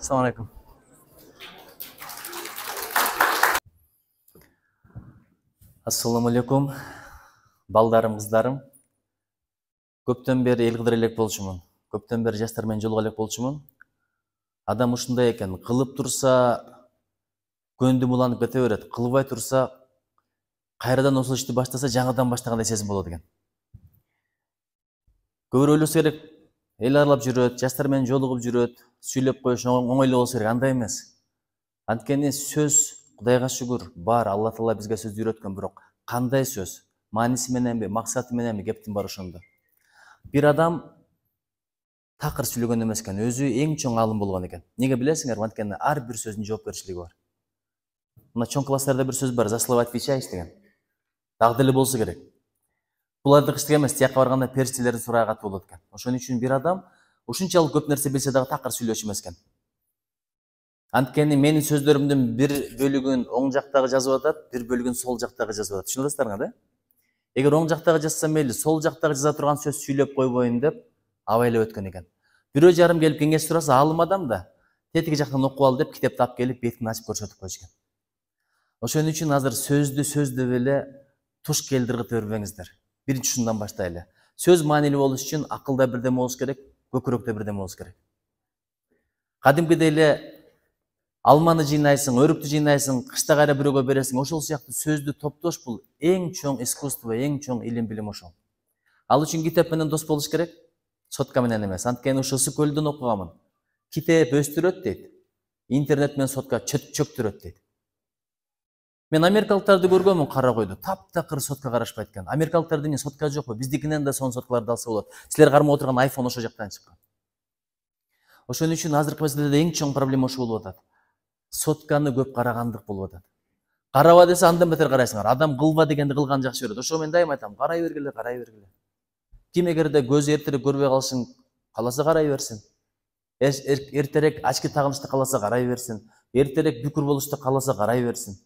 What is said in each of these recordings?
Assalamu alaikum. Assalamu alaikum. Балдарым, кыздарым. Көптөн бери эл кыдыра элек болчумун. Көптөн бери жаштар менен жолуга элек болчумун. Адам ушундай экен, кылып турса көндүм уланып кете берет, кылбай турса кайрадан ошол ишти баштаса жаңыдан баштагандай сезим болот экен. Көбүрөөк ойлосо керек, эл аралап жүрөт, жаштар менен жолугуп жүрөт, сүйлөп коюш оңойлуу болсо керек, андай эмес. Анткени сөз Кудайга шүгүр бар, Алла Таала бизге сөздү үйрөткөн, бирок кандай сөз? Мааниси мененби, максаты мененби кептин бар ошондо. Бир адам такыр сүйлөгөн эмес экен, өзү эң чоң аалым болгон экен. Неге билесиңерби? Анткени ар бир сөздүн жоопкерчилиги бар. Мына чоң класстарда бир сөз бар, за слово отвечаешь деген. Дагы деле болсо керек. Бул ардыктык эмес, тияка барганда периштелердин сурайы катуу болот экен. Ошон үчүн бир адам ушунчалык көп нерсе билсе дагы такыр сүйлөчү эмес экен. Анткени менин сөздөрүмдүн бир бөлүгүн оң жактагы жазып атат, бир бөлүгүн сол жактагы жазып атат. Түшүнүп атасыздарбы да? Эгер оң жактагы жазсам мейли, сол жактагы жаза турган сөз сүйлөп койбоюн деп абайлап өткөн экен. Бирөө жарым келип кеңеш сураса, аалым адам да тетиги жактан окуп ал деп китепти алып келип бетин ачып көрсөтүп койчу экен. Ошон үчүн азыр сөздү сөз деп эле туш келдиргите бербеңиздер. Биринчи ушундан баштайлы. Сөз маанилүү болуш үчүн акылда бирдеме болуш керек, көкүрөктө бирдеме болуш керек. Кадимкидей эле алманы жыйнайсың, өрүктү жыйнайсың, кышта кайра бирөөгө бересиң. Ошол сыяктуу сөздү топтош бул эң чоң искусство, эң чоң илим билим ошол. Ал үчүн китеп менен дос болуш керек, сотка менен эмес. Анткени ошо Ысыкөлдөн окуганмын. Китеп өстүрөт дейт, интернет менен сотка чөктүрөт дейт. Мен америкалыктарды көргөнмүн, кара койду. Таптакыр сотка карашпайт экен. Америкалыктарда эмне сотка жокпу? Биздикинен да сонун соткаларды алса болот. Силер кармап отурган айфон ошол жактан чыккан. Ошон үчүн азыркы маселеде эң чоң проблема ошол болуп атат. Сотканы көп карагандык болуп атат. Караба десе андан бетер карайсыңар. Адам кылба дегенди кылган жакшы көрөт. Ошо мен дайыма айтам, карай бергиле, карай бергиле. Ким эгерде көзү эртерээк көрбөй калышын кааласа карай берсин. Эртерээк очки тагылышты кааласа карай берсин. Эртерээк бүкүр болушту кааласа карай берсин.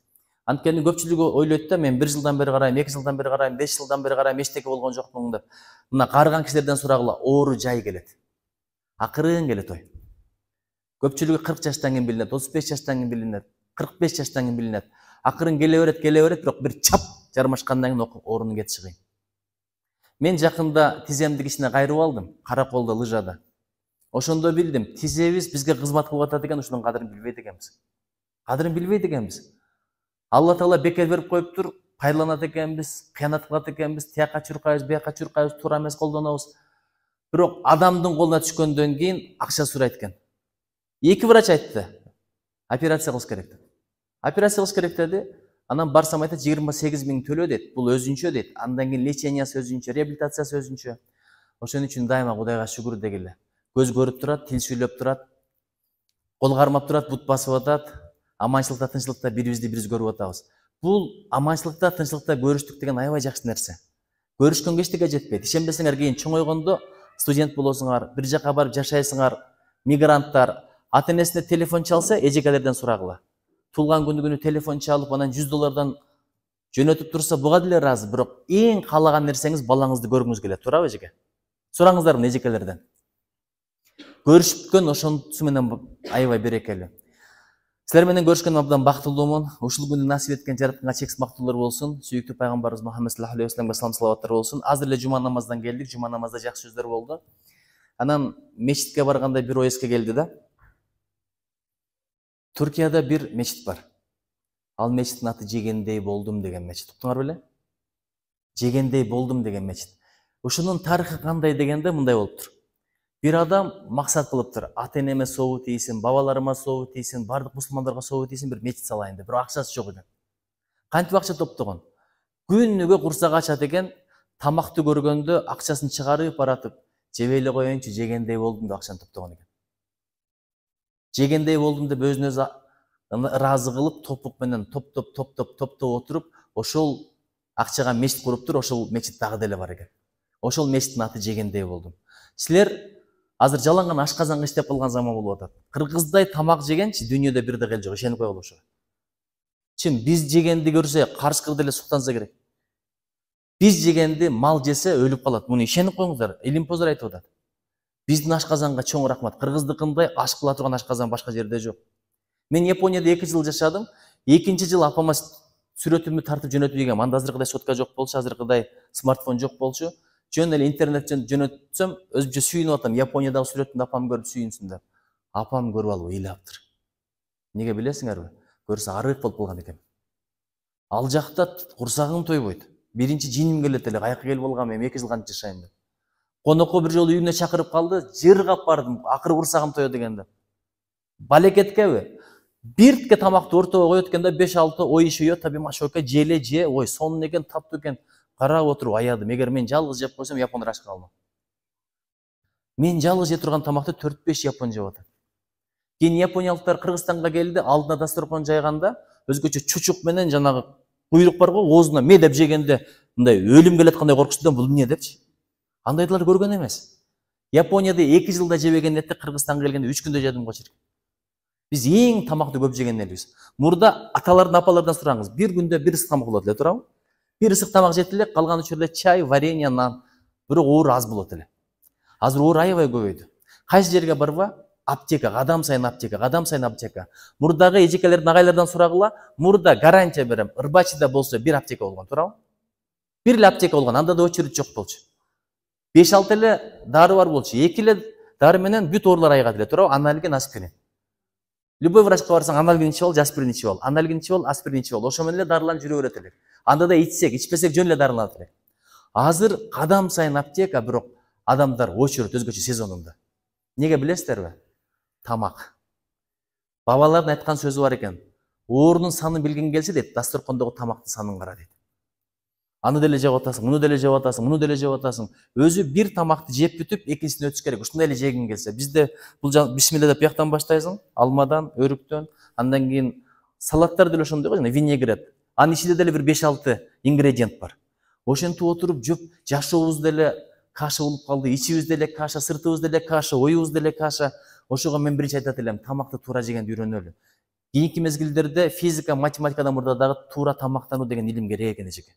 Анткени көпчүлүгү ойлойт да, мен 1 жылдан бери карайм, 2 жылдан бери карайм, 5 жылдан бери карайм, эчтеке болгон жокмун деп. Мына карыган кишилерден сурагыла, оору жай келет. Акырын келет ой. Көпчүлүгү 40 жаштан кийин билинет, 35 жаштан кийин билинет, 45 жаштан кийин билинет. Акырын келе берет, бирок бир чап жармашкандан кийин оорунун кетиши кыйын. Мен жакында тиземди кичине кайрып алдым, Караколдо лыжада. Ошондо билдим, тизебиз бизге кызмат кылып атат экен, ушунун кадырын билбейт экенбиз. Кадырын билбейт экенбиз. Алла Таала бекер берип коюптур, пайдаланат экенбиз, кыянат кылат экенбиз, тияка чуркайбыз, бияка чуркайбыз, туура эмес колдонобуз. Бирок адамдын колуна түшкөндөн кийин акча сурайт экен. 2 врач айтты, операция кылыш керек деп. Операция кылыш керек деди. Анан барсам айтат 28 000 төлөө дейт. Бул өзүнчө дейт. Андан кийин лечениясы өзүнчө, реабилитациясы өзүнчө. Ошон үчүн дайыма Кудайга шүгүр дегиле. Көз көрүп турат, тил сүйлөп турат, кол кармап турат, бут басып атат. Аманчылыкта, тынччылыкта бирибизди бирибиз көрүп атабыз. Бул аманчылыкта, тынччылыкта көрүштүк деген аябай жакшы нерсе. Көрүшкөнгө эчтеке жетпейт. Ишенбесеңер кийин чоңойгондо студент болосуңар, бир жака барып жашайсыңар, мигранттар, ата-энесине телефон чалса, эжекелерден сурагыла. Тулган күнү телефон чалып, анан $100 жөнөтүп турса, буга деле ыраазы. Бирок эң каалаган нерсеңиз балаңызды көргүңүз келет, туурабы эжеке? Сураңыздар эжекелерден. Көрүшкөн ошонусу менен аябай берекелүү. Силер менен көрүшкөнүм абдан бактылуумун. Ушул күндү насип эткен жаратканга чексиз бактылуулар болсун. Сүйүктүү пайгамбарыбыз Мухаммед саллаллаху алейхи вассаламга салам салаваттар болсун. Азыр эле жума намаздан келдик. Жума намазда жакшы сөздөр болду. Анан мечитке барганда бир ой эске келди да. Түркияда бир мечит бар. Ал мечиттин аты Жегендей болдум деген мечит. Уктуңар беле? Жегендей болдум деген мечит. Ушунун тарыхы кандай дегенде мындай болуптур. Бир адам максат кылыптыр. Ата-энеме сообу тийсин, бабаларыма сообу тийсин, бардык мусулмандарга сообу тийсин, бир мечит салайын деп. Бирок акчасы жок экен. Кантип акча топтогон? Күнүгө курсак ачат экен, тамакты көргөндө акчасын чыгарып баратып, жебей эле коеюнчу, жегендей болдум деп акчаны топтогон экен. Жегендей болдум деп өзүнө өзү ыраазы кылып, топук менен топтоп отуруп, ошол акчага мечит куруптур, ошол мечит дагы деле бар экен. Ошол мечиттин аты Жегендей болдум. Силер азыр жаланган ашказанга иштеп калган заман болуп атат. Кыргыздай тамак жегенчи дүйнөдө бир да кел жок, ишенип койгула ошо. Чын биз жегенди көрсө, карышкыр деле суктанса керек. Биз жегенди мал жесе өлүп калат. Муну ишенип коюңуздар. Илимпоздор айтып атат. Биздин ашказанга чоң рахмат. Кыргыздыкындай аш кыла турган ашказан башка жерде жок. Мен Японияда 2 жыл жашадым. 2-нчи жыл апама сүрөтүмдү тартып жөнөтүп ийгем. Анда азыркыдай сотка жок болчу, азыркыдай смартфон жок болчу. Жөн эле интернеттен жөнөтсөм, өзүмчө сүйүнүп атам. Япониядагы сүрөтүмдү апам көрүп сүйүнсүн деп. Апам көрүп алып ыйлаптыр. Неге билесиңерби? Көрсө арык болуп калган экен. Ал жакта курсагым тойбойт. Биринчи жиним келет эле, каяка келип алгам эми 2 жыл канча жашайм деп. Конокко бир жолу үйүнө чакырып калды, жыргап бардым, акыры курсагым тоет дегенде. Балекеткеби? Биртке тамакты ортого коет экенде 5-6 ой ишиё, таби машока желе же, ой сонун экен, таптуу экен. Карап отуруп аядым. Эгер мен жалгыз жеп койсом, япондар аш калмам. Мен жалгыз жей турган тамакты 4-5 япон жеп атат. Кийин япониялыктар Кыргызстанга келди, алдына дасторкон жайганда, өзгөчө чучук менен жанагы куйрук бар го, оозуна медеп жегенде мындай өлүм келаткандай коркучудан бул эмне депчи. Андайлар көргөн эмес. Японияда 2 жылда жебеген этти Кыргызстанга келгенде 3 күндө жедим го чирк. Биз эң тамакты көп жеген элбиз. Мурда аталардан, апалардан сураңыз, бир күндө бир ысык тамак болот эле, туурабы? Бир ысык тамак жеп эле, калган учурда чай, варенье, нан. Бирок оор аз болот эле. Азыр оор аябай көбөйдү. Кайсы жерге барба? Аптека, адам сайын аптека, адам сайын аптека. Мурдагы эжекелердин, агайлардан сурагыла, мурда гарантия берем, Ырбачыда болсо бир аптека болгон, туурабы? Бир эле аптека болгон, анда да очередь жок болчу. 5-6 эле дары бар болчу. 2 эле дары менен бүт оорлар айгат эле, туурабы? Анальгин, аспирин. Любой врачка барсаң, аналгин ичип ал, аспирин ичип ал, аналгин ичип ал, аспирин ичип ал. Ошо менен эле дарыланып жүрө берет элек. Анда да ичсек, ичпесек жөн эле дарыланат элек. Азыр кадам сайын аптека, бирок адамдар очередь өзгөчө сезонунда. Неге билесиздерби? Тамак. Бабалардын айткан сөзү бар экен. Оорунун санын билгиң келсе дейт, дасторкондогу тамактын санын кара дейт. Аны деле жеп атасың, муну деле жеп атасың, муну деле жеп атасың. Өзү бир тамакты жеп бүтүп, экинчисине өтүш керек. Ушундай эле жегиң келсе. Бизде бул бисмилла деп бияктан баштайсың, алмадан, өрүктөн, андан кийин салаттар деле ошондой го, жана винегрет. Анын ичинде деле бир 5-6 ингредиент бар. Ошентип отуруп жөп, жашообуз деле каша болуп калды, ичибиз деле каша, сыртыбыз деле каша, оюбуз деле каша. Ошого мен биринчи айтат элем, тамакты туура жегенди үйрөнөлү. Кийинки мезгилдерде физика, математикадан мурда дагы туура тамактануу деген илим керек экен эжеке.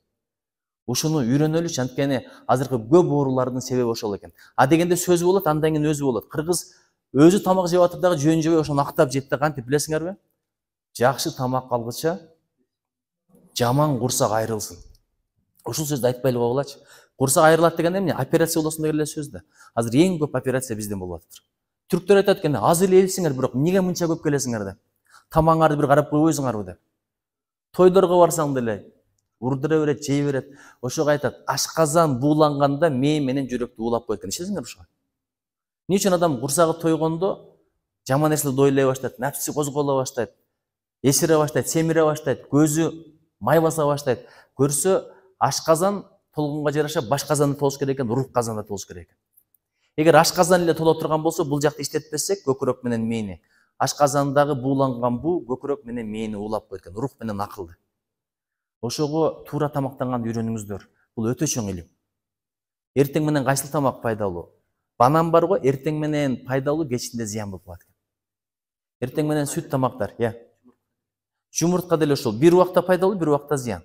Ушуну үйрөнөлүчү, анткени азыркы көп оорулардын себеби ошол экен. А дегенде сөзү болот, андан кийин өзү болот. Кыргыз өзү тамак жеп атып дагы жөн жебей ошону актап жейт да, кантип билесиңерби? Жакшы тамак алгыча жаман курсак айрылсын. Ушул сөздү айтпай эле койгулачы. Курсак айрылат деген эмне? Операция болосун деген эле сөз да. Азыр эң көп операция бизден болуп атыптыр. Түрктөр айтат экен, аз эле элсиңер, бирок эмнеге мынча көп келесиңер деп. Тамагыңарды бир карап койбойсуңарбы деп. Тойдорго барсаң деле урдура берет, жей берет. Ошого айтат, ашказан бууланганда мээ менен жүрөктү уулап коет экен. Ишенсиңерби ошого? Эмне үчүн адам курсагы тойгондо жаман нерселерди ойлой баштайт, напси козголо баштайт, эсире баштайт, семире баштайт, көзү май баса баштайт. Көрсө, ашказан толгонго жараша баш казанда толуш керек экен, рух казанда толуш керек экен. Эгер ашказан эле толо турган болсо, бул жакты иштетпесек, көкүрөк менен мээни, ашказандагы бууланган буу көкүрөк менен мээни уулап коет экен, рух менен акылды. Ошого туура тамактанганды үйрөнүңүздөр. Бул өтө чоң илим. Эртең менен кайсыл тамак пайдалуу? Банан бар го, эртең менен пайдалуу, кечинде зыян болуп калат экен. Эртең менен сүт тамактар, жумуртка деле ошол. Бир убакта пайдалуу, бир убакта зыян.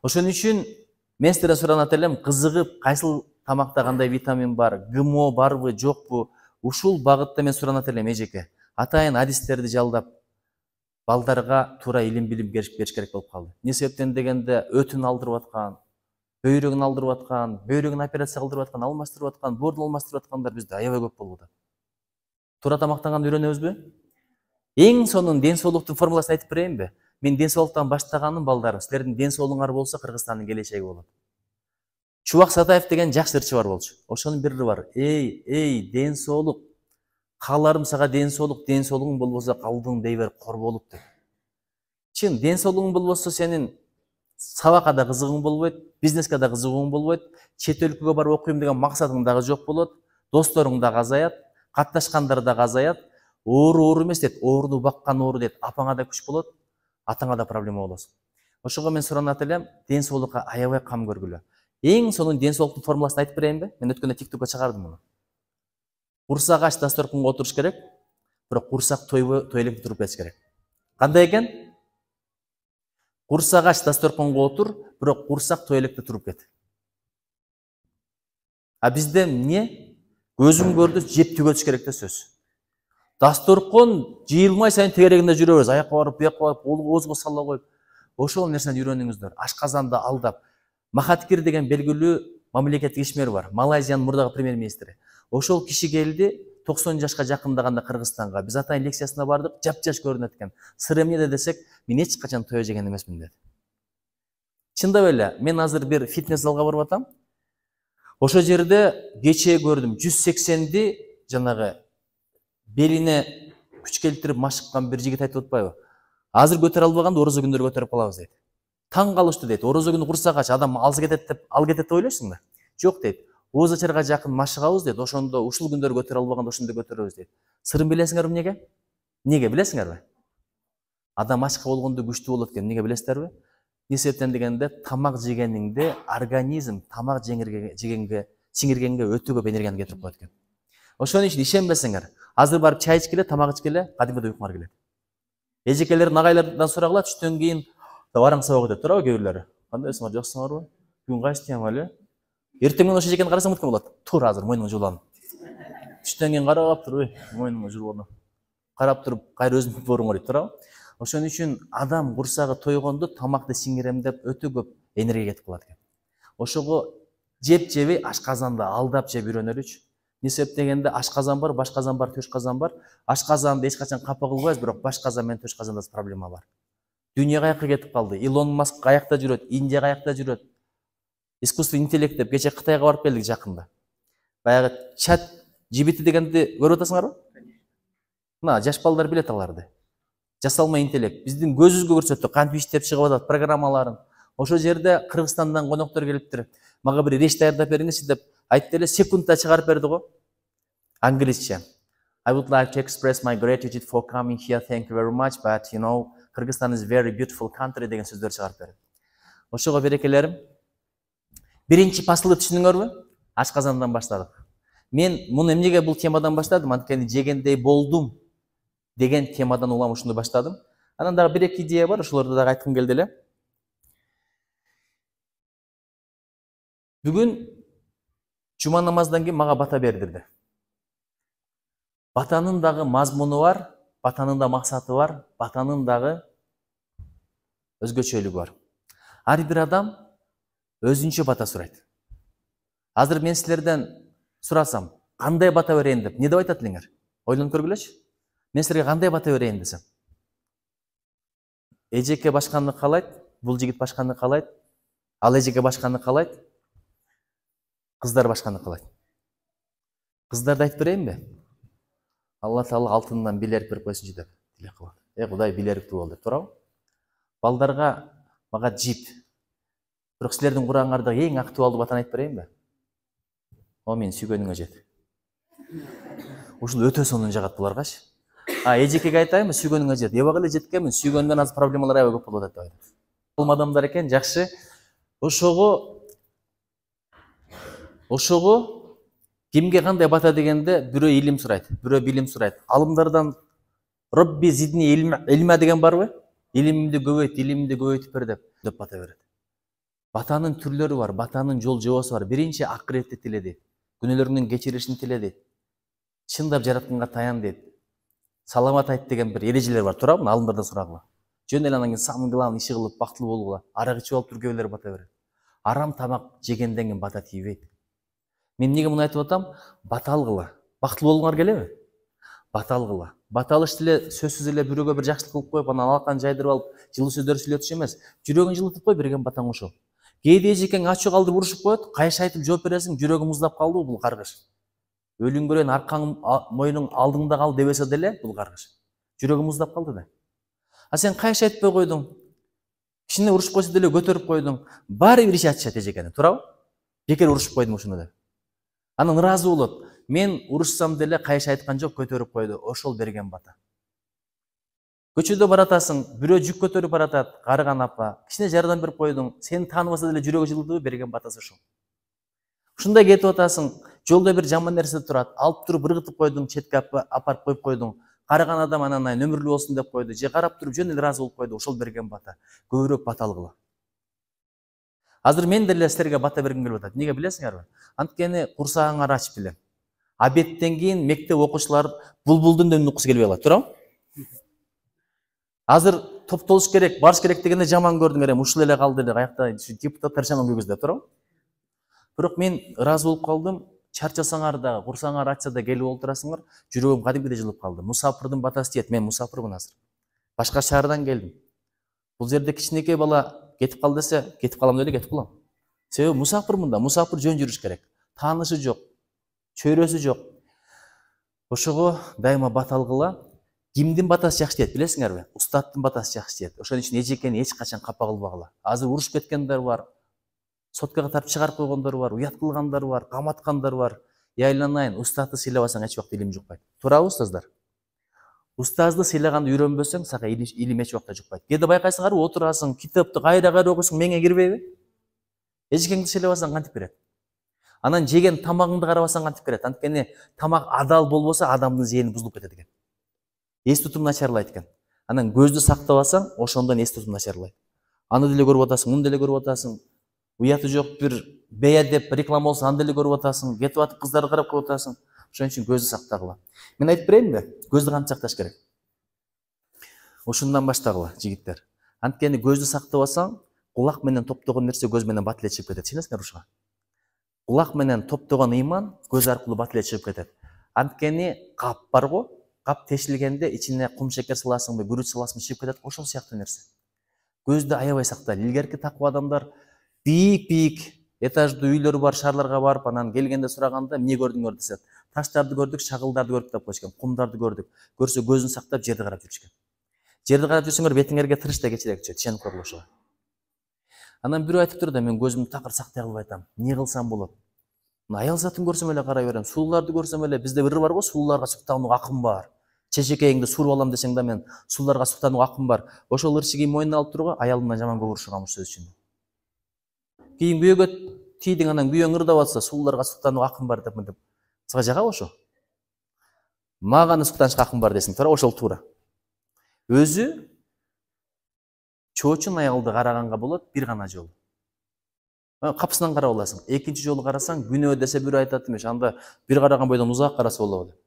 Ошон үчүн мен сиздерден суранат элем, кызыгып, кайсыл тамакта кандай витамин бар, ГМО барбы, жокпу? Ушул багытта мен суранат элем эжеке. Атайын адистерди жалдап, балдарга туура илим билим бериш керек болуп калды. Эмне себептен дегенде өтүн алдырып аткан, бөйрөгүн алдырып аткан, бөйрөгүн операция кылдырып аткан, алмаштырып аткан, боорун алмаштырып аткандар бизде аябай көп болууда. Туура тамактанганды үйрөнөбүзбү? Эң сонун ден соолуктун формуласын айтып берейинби? Мен ден соолуктан баштаганым балдарым, силердин ден соолугуңар болсо Кыргызстандын келечеги болот. Чубак Сатаев деген жакшы ырчы бар болчу. Ошонун бири бар. Эй, ден соолук. Кааларым сага ден соолугуң болбосо калдың дей бер кор болуп деп. Чын, ден соолугуң болбосо сенин сабакка да кызыгың болбойт, бизнеске да кызыгуң болбойт, чет өлкөгө барып окуйм деген максатың дагы жок болот, досторуң да азаят, катташкандар да азаят. Оору эмес дейт, ооруну баккан оору дейт. Апаңа да күч болот, атаңа да проблема болосун. Ошого мен суранат элем, ден соолукка аябай кам көргүлө. Эң сонун ден соолуктун формуласын айтып берейинби? Мен өткөндө TikTokко чыгардым муну. Курсак аш дасторконго отуруш керек, бирок курсак той элек туруп кетиш керек. Кандай экен? Курсак аш дасторконго отур, бирок курсак той электе туруп кет. А бизде эмне? көзүм көрдү, жеп түгөтүш керек да сөз. Дасторкон жыйылмай сайын тегерегинде жүрөбүз, аяққа барып, буякка барып, оозго сала коюп. Ошол нерсени үйрөнүңүздөр. Ашказанды алдап. Махатхир деген белгилүү мамлекеттик ишмер бар. Малайзиянын мурдагы премьер-министри. Ошол киши келди 90 жашка жакындаганда Кыргызстанга. Биз атайын лекциясына бардык, жап-жаш көрүнөт экен. Сыры эмнеде десек, мен эч качан тое жеген эмесмин деди. Чындап эле, мен азыр бир фитнес залга барып атам. Ошол жерде кечээ көрдүм 180ди жанагы белине күч келтирип машыккан бир жигит айтып атпайбы? Азыр көтөрө албаганды орозо күндөрү көтөрүп калабыз дейт. Таң калышты дейт. Орозо күнү курсагач адам алыс кетет деп ойлойсуң да? Жок дейт. Ооз ачарга жакын машыгабыз дейт. Ошондо ушул күндөрү көтөрө албаганда ошондо көтөрөбүз дейт. Сырын билесиңерби эмнеге? Эмнеге билесиңерби? Адам ачка болгондо күчтүү болот экен. Эмнеге билесиңерби? Не себептен дегенде, тамак жегениңде организм тамак сиңиргенге өтө көп энергияны кетирип коет экен. Ошон үчүн ишенбесеңер, азыр барып чай ичкиле, тамак ичкиле, кадимдей уйкуңар келет. Эжекелердин агайлардан сурагыла, түштөн кийин бараң сабак өтөт, туурабы кээ бирлери? Кандайсыңар, жакшысыңарбы? Бүгүн кайсы тема эле? Эртең менен ошо эжекени карасаң өткөн болот. Тур азыр мойнуңа жууланып. Түштөн кийин карап туруп, мойнуңа жууланып. Карап туруп, кайра өзүңүз боруңар дейт, туурабы? Ошон үчүн адам курсагы тойгондо тамакты сиңирем деп өтө көп энергия кетип калат экен. Ошого жеп-жебей ашказанды алдап жеп үйрөнөлүчү. Не себеп дегенде ашказан бар, башказан бар, төшказан бар. Ашказанды эч качан капа кылбайбыз, бирок башказан менен төшказанда проблема бар. Дүйнө каякка кетип калды. Илон Маск каякта жүрөт, Индия каякта жүрөт. Искусственный интеллект деп кече Кытайга барып келдик жакында. Баягы чат GPT дегенди көрүп атасыңарбы? Мына жаш балдар билет аларды. Жасалма интеллект. Биздин көзүбүзгө көрсөттү, кантип иштеп чыгып атат программаларын. Ошол жерде Кыргызстандан коноктор келиптир. Мага бир речь даярдап бериңизчи деп айтты эле, секундта чыгарып берди го. Англисче. I would like to express my gratitude for coming here. Thank you very much, but you know, Kyrgyzstan is very beautiful country деген сөздөр чыгарып берди. Ошого берекелерим. Биринчи пасылды түшүндүңөрбү? Ашказандан баштадык. Мен муну эмнеге бул темадан баштадым? Анткени жегендей болдум деген темадан улам ушуну баштадым. Анан дагы бир-эки идея бар, ошолорду дагы айткым келди эле. Бүгүн жума намаздан кийин мага бата бердирди. Батанын дагы мазмуну бар, батанын да максаты бар, батанын дагы өзгөчөлүгү бар. Ар бир адам өзүнчө бата сурайт. Азыр мен силерден сурасам, кандай бата берейин деп, не деп айтат элеңер? Ойлонуп көргүлөчү. Мен силерге кандай бата берейин десем. Эжеке башканды каалайт, бул жигит башканды каалайт, ал эжеке башканды каалайт, кыздар башканды каалайт. Кыздарды айтып берейинби? Алла Таала алтындан билерик берип койсунчу деп тилек кылат. Кудай билериктүү бол деп, туурабы? Балдарга мага жип. Бирок силердин курагыңарда эң актуалдуу батаны айтып берейинби? О мен сүйгөнүңө жет. Ушул өтө сонун жагат буларгачы. Эжекеге айтайынбы, сүйгөнүңө жет. Эбак эле жеткенмин, сүйгөндөн азыр проблемалар аябай көп болуп атат деп айтат. Бул адамдар экен, жакшы. Ошого кимге кандай бата дегенде бирөө илим сурайт, бирөө билим сурайт. Алымдардан Робби зидни илма деген барбы? Илимимди көбөйтүп бер деп бата берет. Батанын түрлөрү бар, батанын жол жобосу бар. Биринчи акыретти тиле дейт. Күнөөлөрүңдүн кечиришин тиле дейт. Чындап жаратканга таян дейт. Саламат айт деген бир эрежелер бар, туурабы? Алымдардан сурагыла. Жөн эле анан кийин самый главный иши кылып бактылуу болгула. Арак ичип алып түргөөлөр бата берет. Арам тамак жегенден кийин бата тийбейт. Мен эмнеге муну айтып атам? Бата алгыла. Бактылуу болгуңар келеби? Бата алгыла. Бата алыш деле сөзсүз эле бирөөгө бир жакшылык кылып коюп, анан алакан жайдырып алып, жылуу сөздөр сүйлөтүш эмес. Жүрөгүн жылытып кой, берген батаң ошол. Кээде эжекең ачуу калдырып урушуп коет, кайшы айтып жооп бересиң, жүрөгүм муздап калды бул каргыш. Өлүңгөрөн аркаң мойнуң алдыңда кал дебесе деле бул каргыш. Жүрөгүм муздап калды да. Сен кайшы айтпай койдуң? Кичине урушуп койсо деле көтөрүп койдуң. Баары бир иш ачышат эжекени, туурабы? Бекер урушуп койдум ушуну деп. Анан ыраазы болот. Мен урушсам деле кайшы айткан жок, көтөрүп койду. Ошол берген бата. Көчөдө баратасың, бирөө жүк көтөрүп баратат, карыган апа, кичине жардам берип койдуң, сени тааныбаса деле жүрөгү жылытып берген батасы ошол. Ушундай кетип атасың, жолдо бир жаман нерсе турат, алып туруп ыргытып койдуң, четке апарып коюп койдуң. Карыган адам анан өмүрлүү болсун деп койду, же карап туруп жөн эле ыраазы болуп койду, ошол берген бата. Көбүрөөк бата алгыла. Азыр мен деле силерге бата бергим келип атат. Эмнеге билесиңерби? Анткени курсагыңар ачып элем. Обедтен кийин мектеп окуучулар булбулдун үнүн уккусу келбей калат, туурабы? Азыр топтолуш керек, барыш керек дегенде жаман көрдүң эре, ушул эле калды эле, каякта депутаттар жаман көргөзүлөт, туурабы? Бирок мен ыраазы болуп калдым. Чарчасаңар да, курсаңар ачса да келип олтурасыңар, жүрөгүм кадимкидей жылып калды. Мусафирдин батасы тиет, мен мусафирмын азыр. Башка шаардан келдим. Бул жерде кичинекей бала кетип кал десе, кетип калам деп эле кетип калам. Себеби мусафирмын да, мусафир жөн жүрүш керек. Таанышы жок, чөйрөсү жок. Ошого дайыма бат алгыла. Кимдин батасы жакшы тиет, билесиңерби? Устаттын батасы жакшы тиет. Ошон үчүн эжекени эч качан капа кылбагыла. Азыр урушуп кеткендер бар. Соткага тартып чыгарып койгондор бар, уят кылгандар бар, каматкандар бар. Я айланайын, устатты сыйлабасаң эч убакта илим жукпайт. Туурабы, устаздар? Устазды сыйлаганды үйрөнбөсөң, сага илим эч убакта жукпайт. Кээде байкайсыңарбы, отурасың, китепти кайра окуйсуң, меңе кирбейби? Эжекеңди сыйлабасаң кантип берет? Анан жеген тамагыңды карабасаң кантип берет? Анткени тамак адал болбосо адамдын зээни бузулуп кетет экен. Эс тутум начарлайт экен. Анан көздү сактабасаң, ошондон эс тутум начарлайт. Аны деле көрүп атасың, муну деле көрүп атасың. Уяты жок бир бейадеп реклама болсо аны деле көрүп атасың, кетип атып кыздарды карап коюп атасың. Ошон үчүн көздү сактагыла. Мен айтып берейинби? Көздү кантип сакташ керек? Ушундан баштагыла, жигиттер. Анткени көздү сактабасаң, кулак менен топтогон нерсе көз менен бат эле чыгып кетет. Сенесиңерби ушуга? Кулак менен топтогон ыйман көз аркылуу бат эле чыгып кетет. Анткени кап бар го, кап тешилгенде ичине кум шекер саласыңбы, күрүч саласыңбы чыгып кетет, ошол сыяктуу нерсе. Көздү аябай сактайлы. Илгерки таква адамдар бийик этаждуу үйлөрү бар шаарларга барып, анан келгенде сураганда эмне көрдүңөр десет, таштарды көрдүк, шагылдарды көрдүк деп коюшкан, кумдарды көрдүк. Көрсө көзүн сактап жерди карап жүрүшкөн. Жерди карап жүрсөңөр бетиңерге тырыш да кечирек түшөт, ишенип койгула ошого. Анан бирөө айтып турду, мен көзүмдү такыр сактай албай атам. Эмне кылсам болот? Аял затын көрсөм эле карай берем, сууларды көрсөм эле, бизде бир бар го, сууларга суктануу акым бар. Чечекейиңди суруп алам десең да мен сууларга суктануу акым бар. Ошол ырчыгы мойнуна алып турууга аялымдан жаман көп урушканмын сөз үчүн. Кийин күйөөгө тийдиң, анан күйөөң ырдап атса, сууларга суктануу акым бар деп мынтип. Сага жагабы ошо? Мага суктанышка акым бар десең, туура, ошол туура. Өзү чоочун аялды караганга болот бир гана жолу. Капысынан карап аласың. Экинчи жолу карасаң, күнөө десе бирөө айтат эмес, анда бир караган бойдон узак караса болобу деп.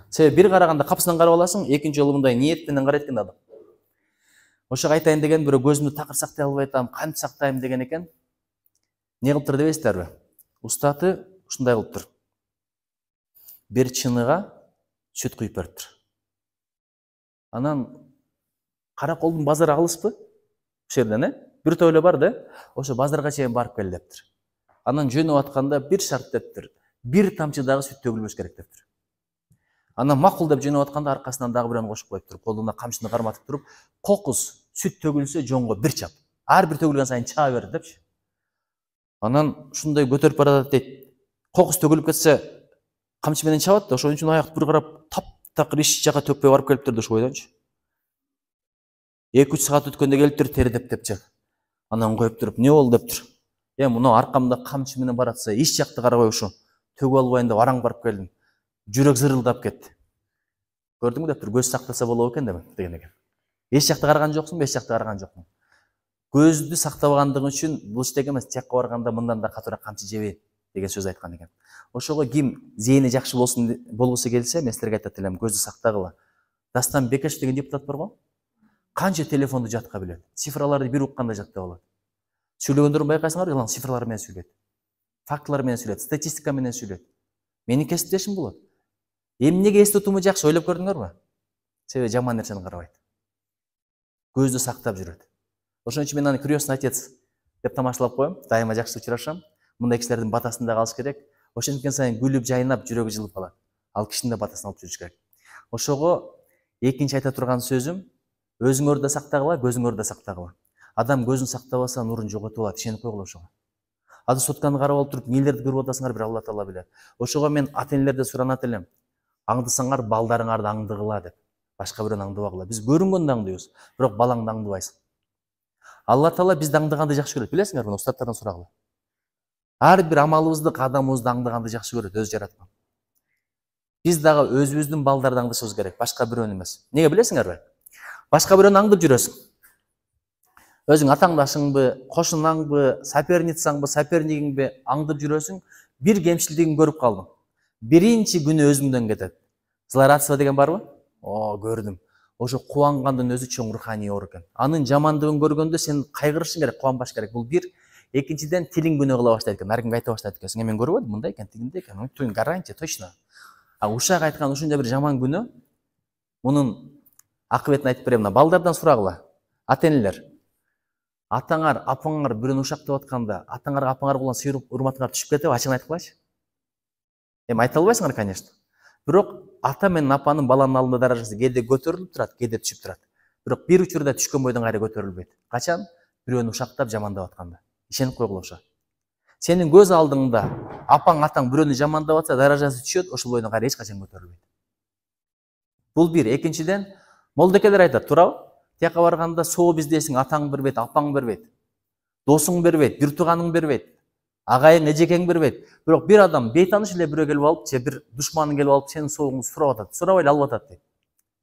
Себеби бир караганда капысынан карап аласың, экинчи жолу мындай ниет менен карайт экен адам. Ошого айтайын деген бирөө көзүмдү такыр сактай албай атам, кантип сактайм деген экен. Не кылыптыр дебейсиздерби? Устаты ушундай кылыптыр. Бир чыныга сүт куюп бериптир. Анан Караколдун базары алыспы? Ошол жерден, бир тойло бар да, ошо базарга чейин барып кел дептир. Анан жөнөп атканда бир шарт дептир. Бир тамчы дагы сүт төгүлбөш керек дептир. Анан макул деп жөнөп атканда аркасынан дагы бирөөнү кошуп коюптур. Колуна камчыны карматып туруп, кокус сүт төгүлсө жонго бир чап. Ар бир төгүлгөн сайын чаа бер депчи. Анан ушундай көтөрүп баратат дейт. Кокус төгүлүп кетсе, камчы менен чабат да, ошон үчүн аякты бир карап, таптакыр иш жака төкпөй барып келиптир да ошо бойдончу. 2-3 саат өткөндө келиптир, теридеп депчи. Анан коюп туруп, "Не болду?" дептир. Мына аркамда камчы менен баратса, иш жакты карабай ушу төгүп албайын деп араң барып келдим. Жүрөк зырылдап кетти. Көрдүңбү дептир, көз сактаса болобу экен деген экен. Эч жакты караган жоксуңбу, эч жакты караган жокмун. Көздү сактабагандыгың үчүн бул иштеге эмес, тиякка барганда мындан да катуураак камчы жебе деген сөз айткан экен. Ошого ким зээни жакшы болгусу келсе, мен силерге айтат элем, көздү сактагыла. Дастан Бекешев деген депутат бар го. Канча телефонду жатка билет. Цифраларды бир укканда жаттап алат. Сүйлөгөндөрүн байкайсыңар, илан цифрлар менен сүйлөйт. Фактылар менен сүйлөйт, статистика менен сүйлөйт. Менин кесиптешим болот. Эмнеге эс тутуму жакшы, ойлоп көрдүңөрбү? Себеби жаман нерсени карабайт. Көздү сактап жүрөт. Ошон үчүн мен аны крестный отец деп тамашалап коем, дайыма жакшы учурашам. Мындай кишилердин батасында калыш керек. Ошенткен сайын күлүп, жайнап, жүрөгү жылып калат. Ал кишинин да батасын алып жүрүш керек. Ошого экинчи айта турган сөзүм, өзүңөрдү да сактагыла, көзүңөрдү да сактагыла. Адам көзүн сактабаса, нурун жоготуп алат, ишенип койгула ошого. Азыр сотканы карап алып туруп, эмнелерди көрүп атасыңар, бир Алла Таала билет. Ошого мен ата-энелерден суранат элем. Аңдысаңар, балдарыңарды аңдыгыла деп. Башка бирөөнү аңдыбагыла. Биз көрүнгөндү аңдыйбыз, бирок балаңды аңдыбайсың. Алла Таала бизди аңдыганды жакшы көрөт, билесиңерби? Муну устаттардан сурагыла. Ар бир амалыбызды, кадамыбызды аңдыганды жакшы көрөт, өзү жараткан. Биз дагы өзүбүздүн балдарды аңдышыбыз керек, башка бирөөнү эмес. Неге билесиңерби? Башка бирөөнү аңдып жүрөсүң. Өзүң атаңдашыңбы, кошунаңбы, соперницаңбы, сопернигиңби аңдып жүрөсүң, бир кемчилдигин көрүп калдың. биринчи күнү өзүңдөн кетет. Злорадство деген барбы? О, көрдүм. Ошо кубангандын өзү чоң руханий оор экен. Анын жамандыгын көргөндө сен кайгырышың керек, кубанбаш керек. Бул бир. Экинчиден тилиң күнөө кыла баштайт экен. Ар кимге айта баштайт экенсиң. Мен көрбөдүм, мындай экен, тигиндей экен. Тун гарантия точно. А ушак айткан ушунча бир жаман күнөө, мунун акыбетин айтып берем. Балдардан сурагыла. Ата-энелер. Атаңар, апаңар бирөөнү ушактап атканда, атаңарга, апаңарга болгон сый урматыңар түшүп кетеби? Ачыгын айткылачы. Эми айта албайсыңар, конечно. Бирок ата менен апанын баланын алдында даражасы кээде көтөрүлүп турат, кээде түшүп турат. Бирок бир учурда түшкөн бойдон кайра көтөрүлбөйт. Качан? Бирөөнү ушактап, жамандап атканда. Ишенип койгула ошо. Сенин көз алдыңда апаң, атаң бирөөнү жамандап атса, даражасы түшөт, ошол бойдон кайра эч качан көтөрүлбөйт. Бул бир. Экинчиден, молдокелер айтат, туурабы? Тияка барганда соо биздесиң, атаң бербейт, апаң бербейт. Досуң бербейт, бир тууганың бербейт. Агайың, эжекең бербейт. Бирок бир адам бейтаныш эле бирөө келип алып, же бир душманың келип алып, сенин соогуңду сурап атат. Сурабай эле алып атат дейт.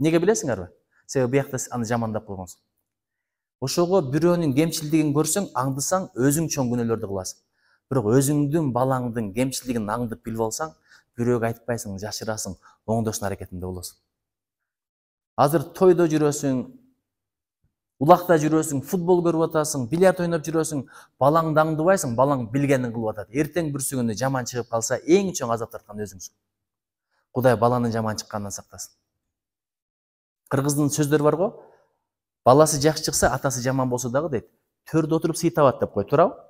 Неге билесиңерби? Себеби биякта аны жамандап койгонсуң. Ошого бирөөнүн кемчилдигин көрсөң, аңдысаң, өзүң чоң күнөөлөрдү кыласың. Бирок өзүңдүн балаңдын кемчилдигин аңдып билип алсаң, бирөөгө айтпайсың, жашырасың, оңдоошун аракетинде болосуң. Азыр тойдо жүрөсүң, улакта жүрөсүң, футбол көрүп атасың, бильярд ойноп жүрөсүң, балаңды аңдыбайсың, балаң билгенин кылып атат. Эртең бир күнү жаман чыгып калса, эң чоң азап тарткан өзүңсүң. Кудай баланын жаман чыкканынан сактасын. Кыргыздын сөздөр бар го, баласы жакшы чыкса, атасы жаман болсо дагы дейт, төрдө отуруп сый табат деп кой, туурабы?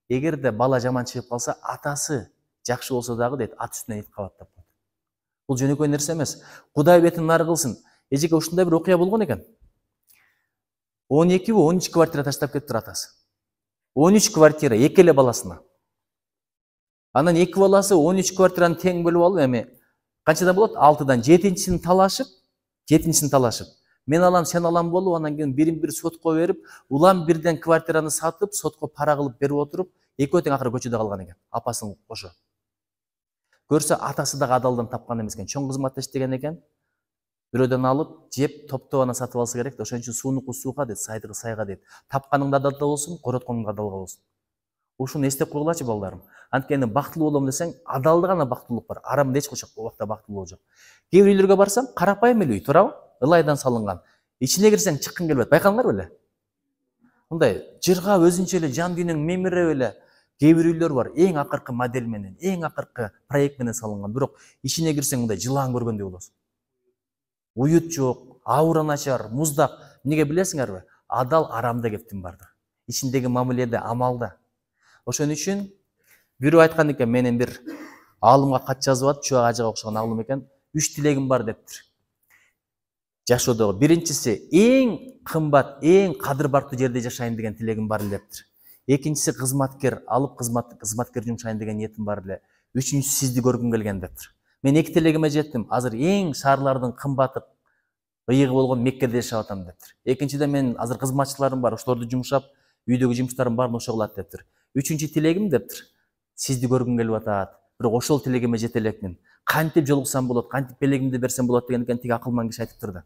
Эгерде бала жаман чыгып калса, атасы жакшы болсо дагы дейт, ат үстүнөн ит кабат деп кой. Бул жөнөкөй нерсе эмес. Кудай бетин нары кылсын. Эжеке ушундай бир окуя болгон экен. 12-13 квартира таштап кетиптир атасы. 13 квартира, эки эле баласына. Анан эки баласы 13 квартираны тең бөлүп алып, эми канчадан болот? 6-дан 7-син талашып, мен алам, сен алам болуп, анан кийин бирин-бир сотко берип, улам бирден квартираны сатып, сотко пара кылып берип отуруп, экөө тең акыры көчөдө калган экен, апасын кошо. Көрсө, атасы дагы адалдан тапкан эмес экен, чоң кызматта иштеген экен. Бирөөдөн алып, жеп, топтогона сатып алса керек, ошон үчүн суунуку сууга дейт, сайдыгы сайга дейт. Тапканыңда адалда болсун, коротконуң адалга болсун. Ушуну эстеп койгулачы балдарым. Анткени бактылуу болом десең, адалда гана бактылуулук бар. Арамда эч убакта бактылуу жок. Кээ бир үйлөргө барсаң, карапайым эле үй, туурабы? Ылайдан салынган. Ичине кирсең, чыккың келбейт. Байкадыңарбы эле? Мындай жыргап, өзүнчө эле жан дүйнөң мемирип эле. Кээ бир үйлөр бар, эң акыркы модель менен, эң акыркы проект менен салынган. Бирок ичине кирсең, мындай жылаан көргөндөй болосуң. Уют жок, аура начар, муздак. Неге билесиңерби? Адал арамда кептин бардыр. Ичиндеги мамиледе, амалда. Ошон үчүн бирөө айткан экен, менин бир аалымга кат жазып атып, Чубак ажыга окшогон аалым экен. 3 тилегим бар дептир. Жашоодогу биринчиси эң кымбат, эң кадыр бартуу жерде жашайын деген тилегим бар эле дептир. Экинчиси кызматкер алып, кызматкер жумшайын деген ниетим бар эле. Үчүнчүсү сизди көргүм келген дептир. Мен 2 тилегиме жеттим. Азыр эң шаарлардын кымбаты ыйыгы болгон Меккеде жашап атам дептир. Экинчиден мен азыр кызматчыларым бар, ошолорду жумшап, үйдөгү жумуштарым баарын ошо кылат дептир. Үчүнчү тилегим дептир. Сизди көргүм келип атат. Бирок ошол тилегиме жете элекмин. Кантип жолуксам болот, кантип белегимди берсем болот деген экен тиги акылман киши айтып турду.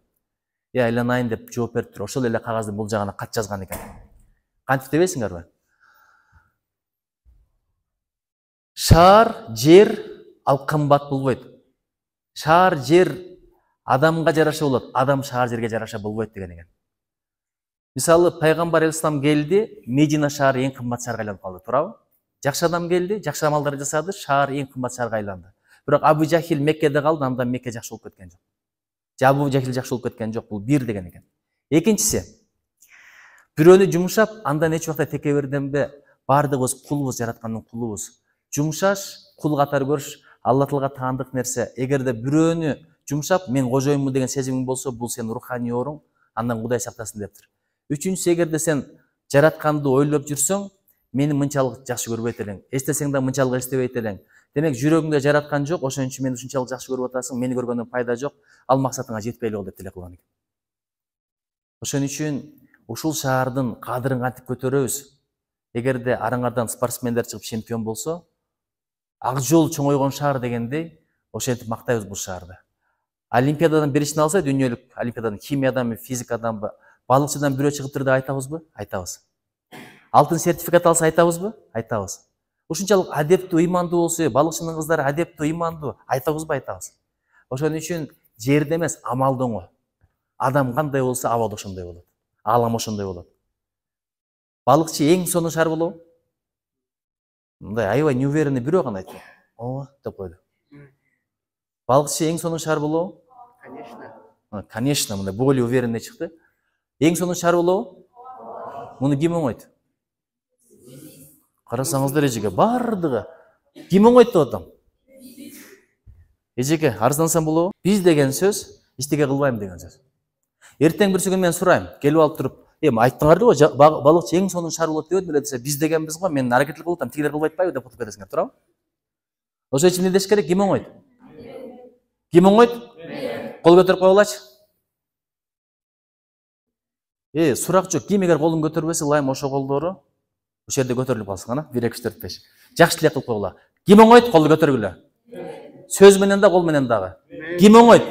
Айланайын деп жооп бериптир. Ошол эле кагаздын бул жагына кат жазган экен. Кантип дебейсиңерби? Шаар, жер ал кымбат болбойт. Шаар, жер адамга жараша болот, адам шаар, жерге жараша болбойт деген экен. Мисалы, пайгамбар Ислам келди, Медина шаары эң кымбат шаарга айланып калды, туурабы? Жакшы адам келди, жакшы амалдар жасады, шаар эң кымбат шаарга айланды. Бирок Абу Жахил Меккеде калды, андан Мекке жакшы болуп кеткен жок. Абу Жахил жакшы болуп кеткен жок, бул бир деген экен. Экинчиси, бирөөнү жумшап, андан эч убакта текеберденбе, баардыгыбыз кулбуз, жараткандын кулубуз. Жумшаш, кул катары көрүш, Алла Таалага таандык нерсе. Эгерде бирөөнү жумшап, мен кожоюммун деген сезимиң болсо, бул сенин руханий ооруң, андан Кудай сактасын дептир. Үчүнчүсү, эгерде сен жаратканды ойлоп жүрсөң, мени мынчалык жакшы көрбөйт элең. Эстесең да мынчалык эстебейт элең. Демек, жүрөгүңдө жараткан жок, ошон үчүн мени ушунчалык жакшы көрүп атасың, мени көргөндөн пайда жок. Ал максатыңа жетпей эле кал деп тилек кылган экен. Ошон үчүн ушул шаардын кадырын кантип көтөрөбүз? Эгерде араңардан спортсмендер чыгып чемпион болсо, ак жол чоңойгон шаар дегендей, ошентип мактайбыз бул шаарды. Олимпиададан биричини алса, дүйнөлүк олимпиададан химияданбы, физикаданбы, балыкчыдан бирөө чыгыптыр деп айтабызбы? Айтабыз. Алтын сертификат алса айтабызбы? Айтабыз. ушунчалык адептүү ыймандуу болсо, балыкчынын кыздары адептүү ыймандуу, айтабызбы айтабыз. Ошон үчүн жерде эмес, амалда оңой. Адам кандай болсо, аба да ошондой болот. Аалам ошондой болот. Балыкчы эң сонун шаар болобу? Мындай аябай неуверенный бирөө гана айтты. Ооба деп койду. Балыкчы эң сонун шаар болобу? Конечно. Конечно, мындай более уверенный чыкты. Эң сонун шаар болобу? Муну ким оңойт? Карасаңыздар эжеке, бардыгы. Ким оңойт деп атам? Эжеке, арыздансам болобу? Биз деген сөз, иштеге кылбайм деген сөз. Эртең бир күн мен сурайм, келип алып туруп, айттыңар го, балыкчы эң сонун шаар болот дебедим эле десе, биз дегенбиз го, мен аракет кылып атам, тигилер кылбай атпайбы деп утуп кетесиңер, туурабы? Ошон үчүн эмне деш керек? Ким оңойт? Ким оңойт? Кол көтөрүп койгулачы. Сурак жок. Ким эгер колун көтөрбөсө, ылайым ошо колдору ошол жерде көтөрүлүп калсын, ана 1 2 3 4 5. Жакшы эле кылып койгула. Ким оңойт? Колду көтөргүлө. Сөз менен да, кол менен дагы. Ким оңойт?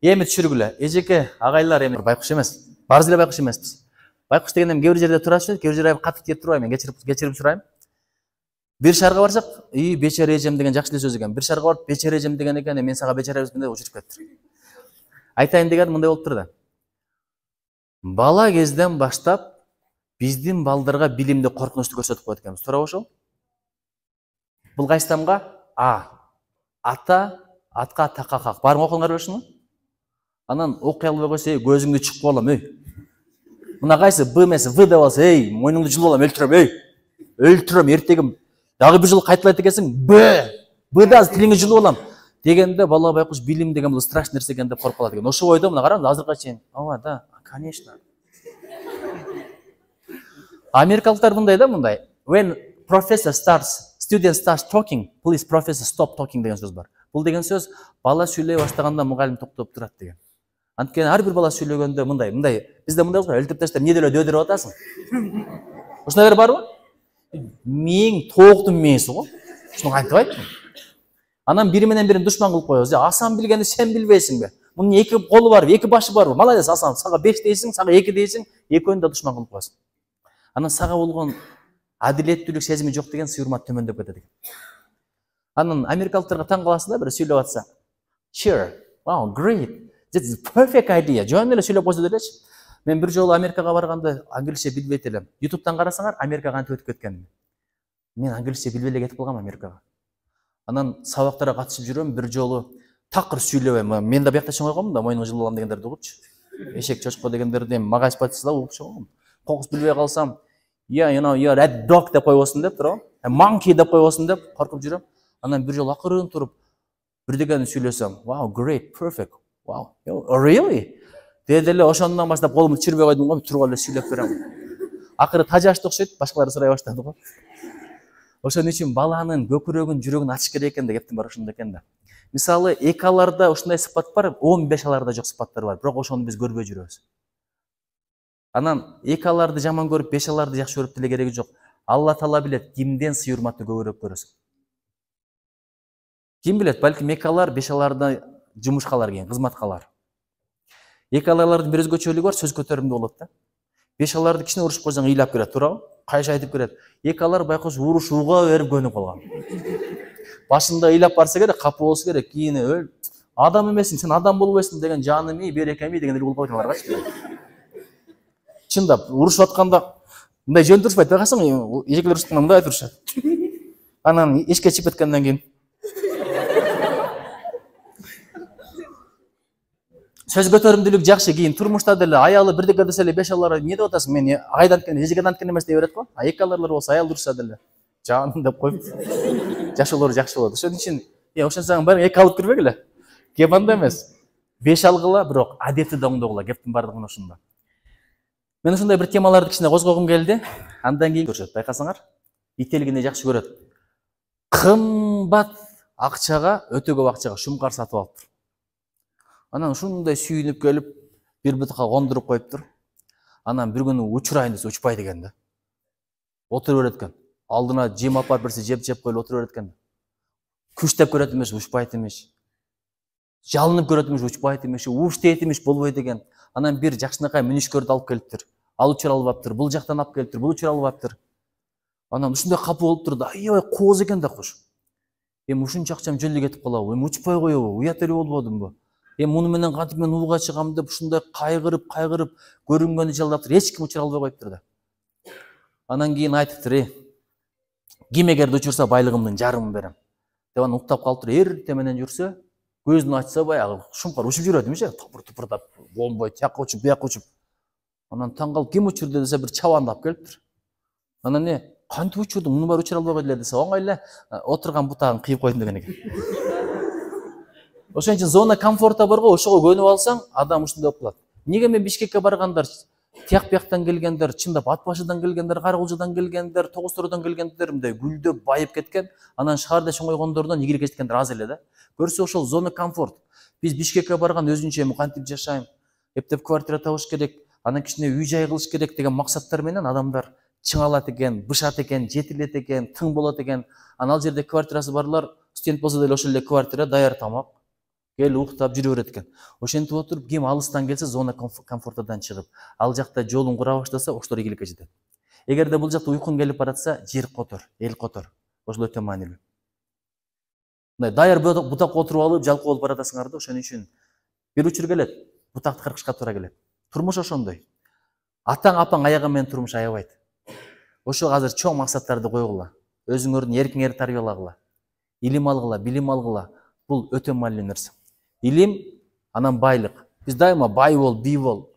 Эми түшүргүлө. Эжеке, агайлар, эми байкуш эмес. Барыз эле байкуш эмеспиз. Байкуш дегенде кээ бир жерде турачу, кээ бир жерде катык тиеп турбайм, мен кечирип сурайм. Бир шаарга барсак, бечара эжем деген жакшы эле сөз экен. Бир шаарга барып, бечара эжем деген экен, мен сага бечара эмесмин деп учуруп кетти. Айтайын деген мындай болуп турду. Бала кезден баштап биздин балдарга билимди коркунучту көрсөтүп коет экенбиз. Туурабы ошол? Бул кайсы тамга? А. Ата, атка такка как. Барың окуңар ушуну. Анан окуй албай койсо, көзүңдү чукуп алам, Мына кайсы Б эмес, В деп алса, мойнуңду жылып алам, өлтүрөм, Өлтүрөм, эртегим дагы бир жыл кайталайт экенсиң, Б да азыр тилиңди жылып алам. Дегенде бала байкуш билим деген бул страшный нерсе экен деп коркуп алат экен. Ошо ойдо мына караңыз, азыркыга чейин. Ооба, да, конечно. Америкалыктар мындай да, мындай. When student starts talking, please professor stop talking деген сөз бар. Бул деген сөз бала сүйлөй баштаганда мугалим токтоп турат деген. Анткени ар бир бала сүйлөгөндө мындай, бизде мындай болсо өлтүрүп таштап, эмне деле дөдөрүп атасың? Ушундай барбы? Мээң тооктун мээси го. Ушуну кантип айттым? Анан бири менен бирин душман кылып коебуз. Асан билгенди сен билбейсиңби? Мунун эки колу барбы, эки башы барбы? Молодец, Асан, сага 5 дейсиң, сага 2 дейсиң, экөөнү да душман кылып коесуң. Анан сага болгон адилеттүүлүк сезими жок деген сый-урмат төмөндөп кетет экен. Анан америкалыктарга таң каласың да, бир сүйлөп атса. Sure, wow, great. This is perfect idea. Жөн эле сүйлөп койсо делечи. Мен бир жолу Америкага барганда англисче билбейт элем. YouTube'дан карасаңар, Америкага кантип өтүп кеткенин. Мен англисче билбей эле кетип калгам Америкага. Анан сабактарга катышып жүрөм, бир жолу такыр сүйлөбөйм. Мен да биякта чоңой койгом да, мойнуңду жылып алам дегендерди угупчу. Эшек чочко дегендерди мага испатсызда угуп чыгам. Кокус билбей калсам, you're that dog деп койбосун деп туурабы? Monkey деп койбосун деп коркуп жүрөм. Анан бир жолу акырын туруп бир дегени сүйлөсөм. Wow, great, perfect. Wow, really? Деди эле ошондон баштап колумду чирбей койдум го, туруп эле сүйлөп берем. Акыры тажашты окшойт, башкалар сурай баштады го. Ошон үчүн баланын көкүрөгүн, жүрөгүн ачыш керек экен да, кептин бар ошондо экен да. Мисалы, эки аларда ушундай сыпат бар, 15 аларда жок сыпаттар бар, бирок ошону биз көрбөй жүрөбүз. Анан эки аларды жаман көрүп, 5 аларды жакшы көрүп деле кереги жок. Алла Таала билет, кимден сый-урматты көбүрөөк көрөсүң. Ким билет, балким эки алар 5 аларды жумушкалар кийин, кызматкалар. Эки алардын бир өзгөчөлүгү бар, сөз көтөрүмдүү болот да. 5 аларды кичине урушуп койсоң ыйлап берет, туурабы? Кайша айтып берет. Эки алар байкуш урушууга берип көнүп калган. Башында ыйлап барса керек, капы болсо керек, кийин адам эмесиң, сен адам болбойсуң деген жаным берекеми дегендер болуп койдуңар качты. Чындап, урушуп атканда мындай жөн турушпайт, байкасаң, эжекелер урушканда мындай турушат. Анан эшикке чыгып кеткенден кийин сөз көтөрүмдүүлүк жакшы, кийин турмушта деле аялы бирдеке десе эле 5 алар эмне деп атасың? Мен агайдан анткени эжекеден анткени эмес дей берет го. А эки аларлар болсо аял турса деле жаным деп коюп жашоолору жакшы болот. Ошон үчүн ошентсең баарын эки алып кирбегиле. Кеп анда эмес. 5 алгыла, бирок адетти да оңдогула, кептин бардыгы ошондо. Мен ушундай бир темаларды кичине козгогум келди. Андан кийин көрсөт, байкасаңар, ителгини жакшы көрөт. Кымбат акчага, өтө көп акчага шумкар сатып алыптыр. Анан ушундай сүйүнүп келип, бир бутка кондуруп коюптур. Анан бир күнү учурайын десе учпайт экен да. Отуруп берет экен. Алдына жем алып барып берсе жеп коюп отуруп берет экен. Күчтеп көрөт эмес, учпайт эмес. Жалынып көрөт эмес, учпайт эмес, уштейт эмес, болбойт экен. Анан бир жакшынакай мүнүшкөрдү алып келиптир. Ал учур албаптыр, бул жактан алып келиптир, бул учур албаптыр. Анан ушундай капы болуп турду. Аябай кооз экен да кош. Эми ушунча акчам жөлдө кетип калабы? Эми учпай коебу? Уят эле болбодумбу? Эми муну менен кантип мен ууга чыгам деп ушундай кайгырып, көрүнгөнү жалдаптыр. Эч ким учура албай коюптур да. Анан кийин айтыптыр, ким эгерде учурса байлыгымдын жарымын берем. Деп анан уктап калыптыр. Эрте менен жүрсө, көзүн ачса баягы шумкар учуп жүрөт эмес, тупурдап, болбой, тияка учуп, бияка учуп. Анан таң калып, ким учурду десе, бир чабанды алып келиптир. Анан кантип учурдум, муну баары учура албай койду эле десе, оңой эле отурган бутагын кыйып койдум деген экен. Ошон үчүн зона комфорта бар го, ошого көнүп алсаң, адам ушундай болуп калат. Эмнеге мен Бишкекке баргандар, тияк бияктан келгендер, чындап Ат башыдан келгендер, Каракулжадан келгендер, Тогуз Тородон келгендер мындай гүлдөп, байып кеткен, анан шаарда чоңойгондордон игилик эчкендер аз эле да. Көрсө ошол зона комфорт. Биз Бишкекке барган өзүнчө эми кантип жашайм, эптеп квартира табыш керек, анан кичине үй жай кылыш керек деген максаттар менен адамдар чыңалат экен, бышат экен, жетилет экен, тың болот экен. Анан ал жерде квартирасы барлар студент болсо деле ошол эле квартира, даяр тамак, кел уктап жүрө берет экен. Ошентип отуруп, ким алыстан келсе, зона комфортадан чыгып, ал жакта жолун кура баштаса, ошолор ийгиликке жетет. Эгерде бул жакта уйкуң келип баратса, жер котор, эл котор. Ошол өтө маанилүү. Мындай даяр бутакка отуруп алып, жалкоо болуп баратасыңар да, ошон үчүн бир учур келет, бутакты кыркышка туура келет. Турмуш ошондой. Атаң, апаң аягы менен турмуш аябайт. Ошо азыр чоң максаттарды койгула. Өзүңөрдүн эркиңерди тарбиялагыла. Илим алгыла, билим алгыла. Бул өтө маанилүү нерсе. Илим, анан байлык. Биз дайыма бай бол, бий бол,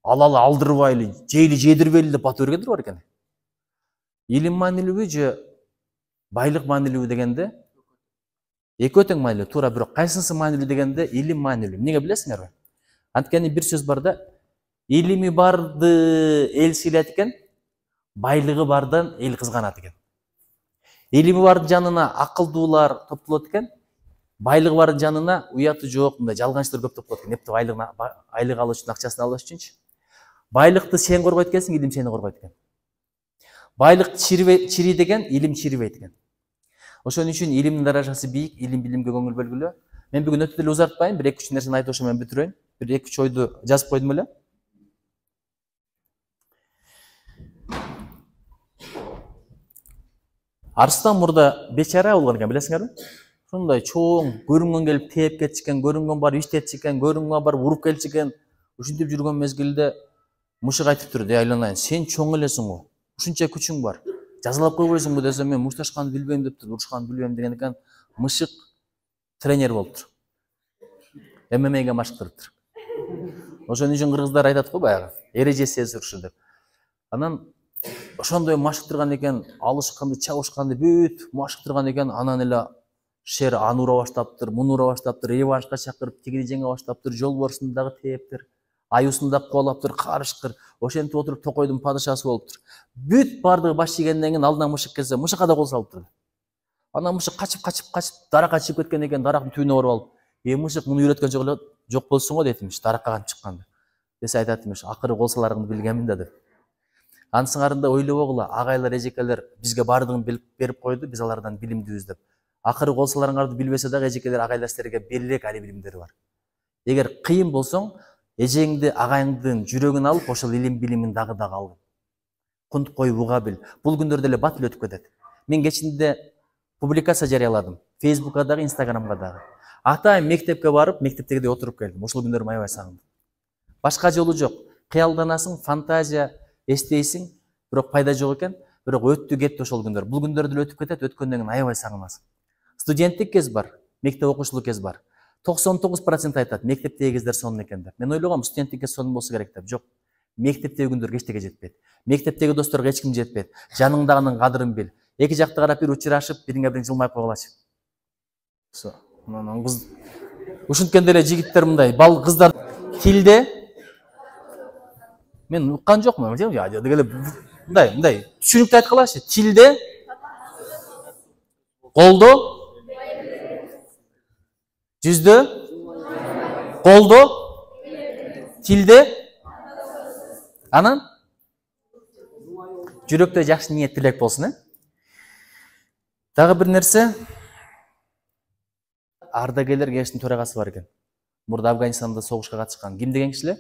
алалы алдырбайлы, жейли жедирбейли деп бата бергендер бар экен. Илим маанилүүбү же байлык маанилүүбү дегенде экөө тең маанилүү, туура бирок кайсынысы маанилүү дегенде илим маанилүү. Эмнеге билесиңерби? Анткени бир сөз бар да, илими барды эл сыйлайт экен, байлыгы бардан эл кызганат экен. Илими бардын жанына акылдуулар топтолот экен, байлыгы бардын жанына уяты жок, мындай жалганчтар көп топтолот экен. Эптеп айлык алыш үчүн, акчасын алыш үчүнчү. Байлыкты сен коргойт экенсиң, илим сени коргойт экен. Байлык чирийт экен, илим чирибейт экен. Ошон үчүн илимдин даражасы бийик, илим билимге көңүл бөлгүлө. Мен бүгүн өтө деле узартпайм, бир 2-3 нерсени айтып ошо менен бүтүрөйүн. Бир 2-3 ойду жазып койдум эле. Арыстан мурда бечара болгон экен, билесиңерби? Ушундай чоң, көрүнгөн келип тээп кетишкен, көрүнгөн барып иштетишкен, көрүнгөн барып уруп келишкен. Ушинтип жүргөн мезгилде мышык айтыптыр, айланайын, сен чоң элесиң го. Ушунча күчүң бар. Жазалап койбойсуңбу десем, мен мушташканды билбейм дептир, урушканды билбейм деген экен. Мышык тренер болуптур. ММАга машыктырыптыр. Ошон үчүн кыргыздар айтат го баягы, эрежеси урушу деп. Анан ошондой машыктырган экен, алышканды, чабышканды бүт машыктырган экен, анан эле шер аны ура баштаптыр, муну ура баштаптыр, реваншка чакырып, тигини жеңе баштаптыр, жолборсун дагы тээптир, аюусын дагы кубалаптыр, карышкыр. Ошентип отуруп Токойдун падышасы болуптур. Бүт бардыгы баш ийгенден кийин алдынан мышык келсе, мышыкка да кол салыптыр. Анан мышык качып, даракка чыгып кеткен экен, дарактын түбүнө барып алып, мышык муну үйрөткөн жок болсуң го дейт имиш, даракка кантип чыкканды. Десе айтат имиш, акыры кол саларыңды билгенмин да деп. Ансыңарында ойлобогула, агайлар, эжекелер бизге бардыгын берип койду, биз алардан билимдүүбүз деп. Акыры кол саларыңарды билбесе дагы эжекелер, агайлар силерге берилек али билимдери бар. Эгер кыйын болсоң, эжеңди, агайыңдын жүрөгүн алып, ошол илим билимин дагы ал. Кунт коюп уга бил. Бул күндөрдө эле бат эле өтүп кетет. Мен кечинде публикация жарыяладым. Фейсбукка дагы, Инстаграмга дагы. Атайын мектепке барып, мектептегидей отуруп келдим. Ошол күндөрүм аябай сагындым. Башка жолу жок. Кыялданасың, фантазия эстейсиң, бирок пайда жок экен. Бирок өттү кетти ошол күндөр. Бул күндөрдө эле өтүп кетет, өткөндөн кийин аябай сагынасың. Студенттик кез бар, мектеп окуучулук кез бар. 99% айтат, мектептеги кездер сонун экен деп. Мен ойлогом, студенттик кез сонун болсо керек деп. Жок. Мектептеги күндөргө эчтеке жетпейт. Мектептеги досторго эч ким жетпейт. Жаныңдагынын кадырын бил. Эки жакты карап бир учурашып, бириңе-бириң жылмай койгулачы. Ушинткенде эле жигиттер мындай, бал кыздар тилде мен уккан жокмун, деге мындай түшүнүктүү айткылачы. Тилде, колдо, жүздө, колдо, тилде, анан жүрөктө жакшы ниет тилек болсун, Дагы бир нерсе, ардагерлер кеңештин төрагасы бар экен. Мурда Афганистанда согушка катышкан. Ким деген кишилер?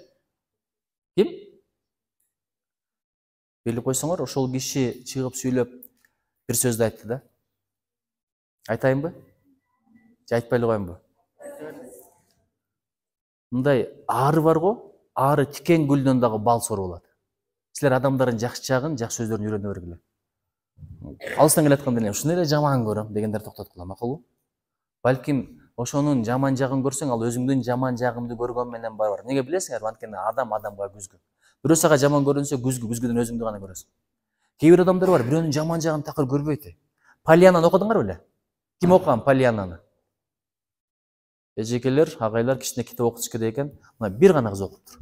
Ким? Билип койсоңор, ошол киши чыгып сүйлөп, бир сөздү айтты да. Айтайынбы? Же айтпай эле коеюнбу? Мындай ары бар го, ары тикен гүлдөн дагы бал сору болот. Силер адамдардын жакшы жагын, жакшы сөздөрүн үйрөнө бергиле. Алыстан келатканда эле ушуну эле жаман көрөм дегендер токтоткула, макулбу? Балким ошонун жаман жагын көрсөң, ал өзүңдүн жаман жагыңды көргөн менен бар. Неге билесиңерби? Анткени адам адамга күзгү. Бирөө сага жаман көрүнсө, күзгүдөн өзүңдү гана көрөсүң. Кээ бир адамдар бар, бирөөнүн жаман жагын такыр көрбөйт. Полианнаны окудуңар беле? Ким окуган Полианнаны? Эжекелер, агайлар кичине китеп окутуш керек экен. Мына бир гана кыз окуптур.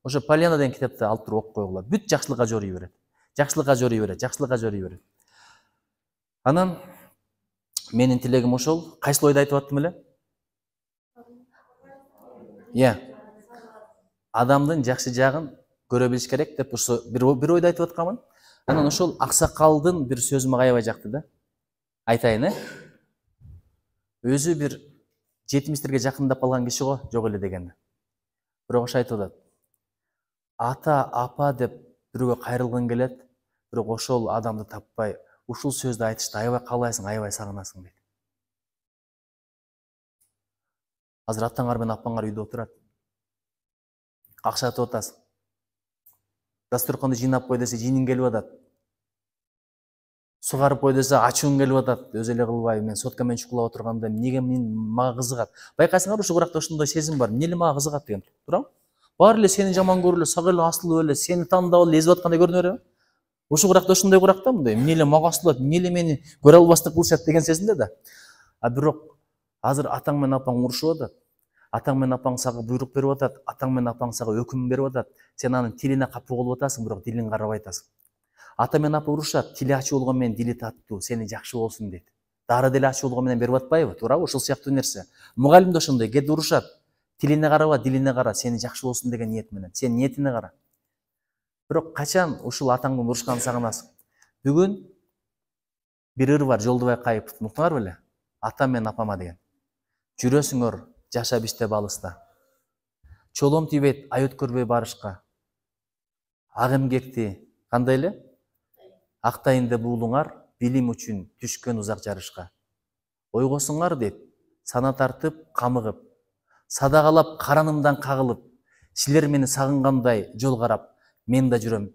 Ошо Полианна деген китепти алып туруп окуп койгула. Бүт жакшылыкка жорый берет. Жакшылыкка жорый берет, жакшылыкка жорый берет. Анан менин тилегим ошол. Кайсыл ойду айтып аттым эле? Адамдын жакшы жагын көрө билиш керек деп ошо бир ойду айтып атканмын. Анан ошол аксакалдын бир сөзү мага аябай жакты да. Айтайын, өзү бир 70-терге жакындап калган киши го, жок эле дегенди. Бирок ошо айтып атат. Ата, апа деп бирөөгө кайрылгың келет, бирок ошол адамды таппай, ушул сөздү айтышты аябай каалайсың, аябай сагынасың дейт. Азыр атаңар менен апаңар үйдө отурат. Акча атасың. Дастурканды жыйнап кой десе, жийниң келип атат. Сугарып кой десе, ачууң келип атат. Өзү эле кылбай, мен сотка менен чукулап отурганда эмнеге мага кызыгат? Байкайсыңарбы, ушул уракта ошондой сезим бар. Эмне эле мага кызыгат деген туурабы? Баары эле сени жаман көрүп эле, сага эле асылып эле, сени тандап эле эзип аткандай көрүнө береби? Ушул уракта ошондой уракта мындай, эмне эле мага асылат, эмне эле мени көрө албастык кылышат деген сезимде да. А бирок азыр атаң менен апаң урушуп атат. Атаң менен апаң сага буйрук берип атат, атаң менен апаң сага өкүм берип атат. Сен анын тилине капы болуп атасың, бирок дилиң карабай атасың. Ата менен апа урушат, тили ачуу болгон менен дили таттуу, сени жакшы болсун дейт. Дары деле ачуу болгон менен берип атпайбы, туурабы? Ушул сыяктуу нерсе. Мугалим да ошондой, кээде урушат. Тилине караба, дилине кара, сени жакшы болсун деген ниет менен. Сен ниетине кара. Бирок качан ушул атаңдын урушканын сагынасың? Бүгүн бир ыр бар, Жолдубай Кайыпов, уктуңар беле? Атам менен апама деген. Жүрөсүңөр жашап иштеп алыста. Чолом тийбейт ай өткөрбөй барышка. Ак эмгекти кандай эле? Актайын деп уулуңар, билим үчүн түшкөн узак жарышка. Ойгосуңар дейт, сана тартып, камыгып, садакалап каранымдан кагылып, силер мени сагынгандай жол карап, мен да жүрөм.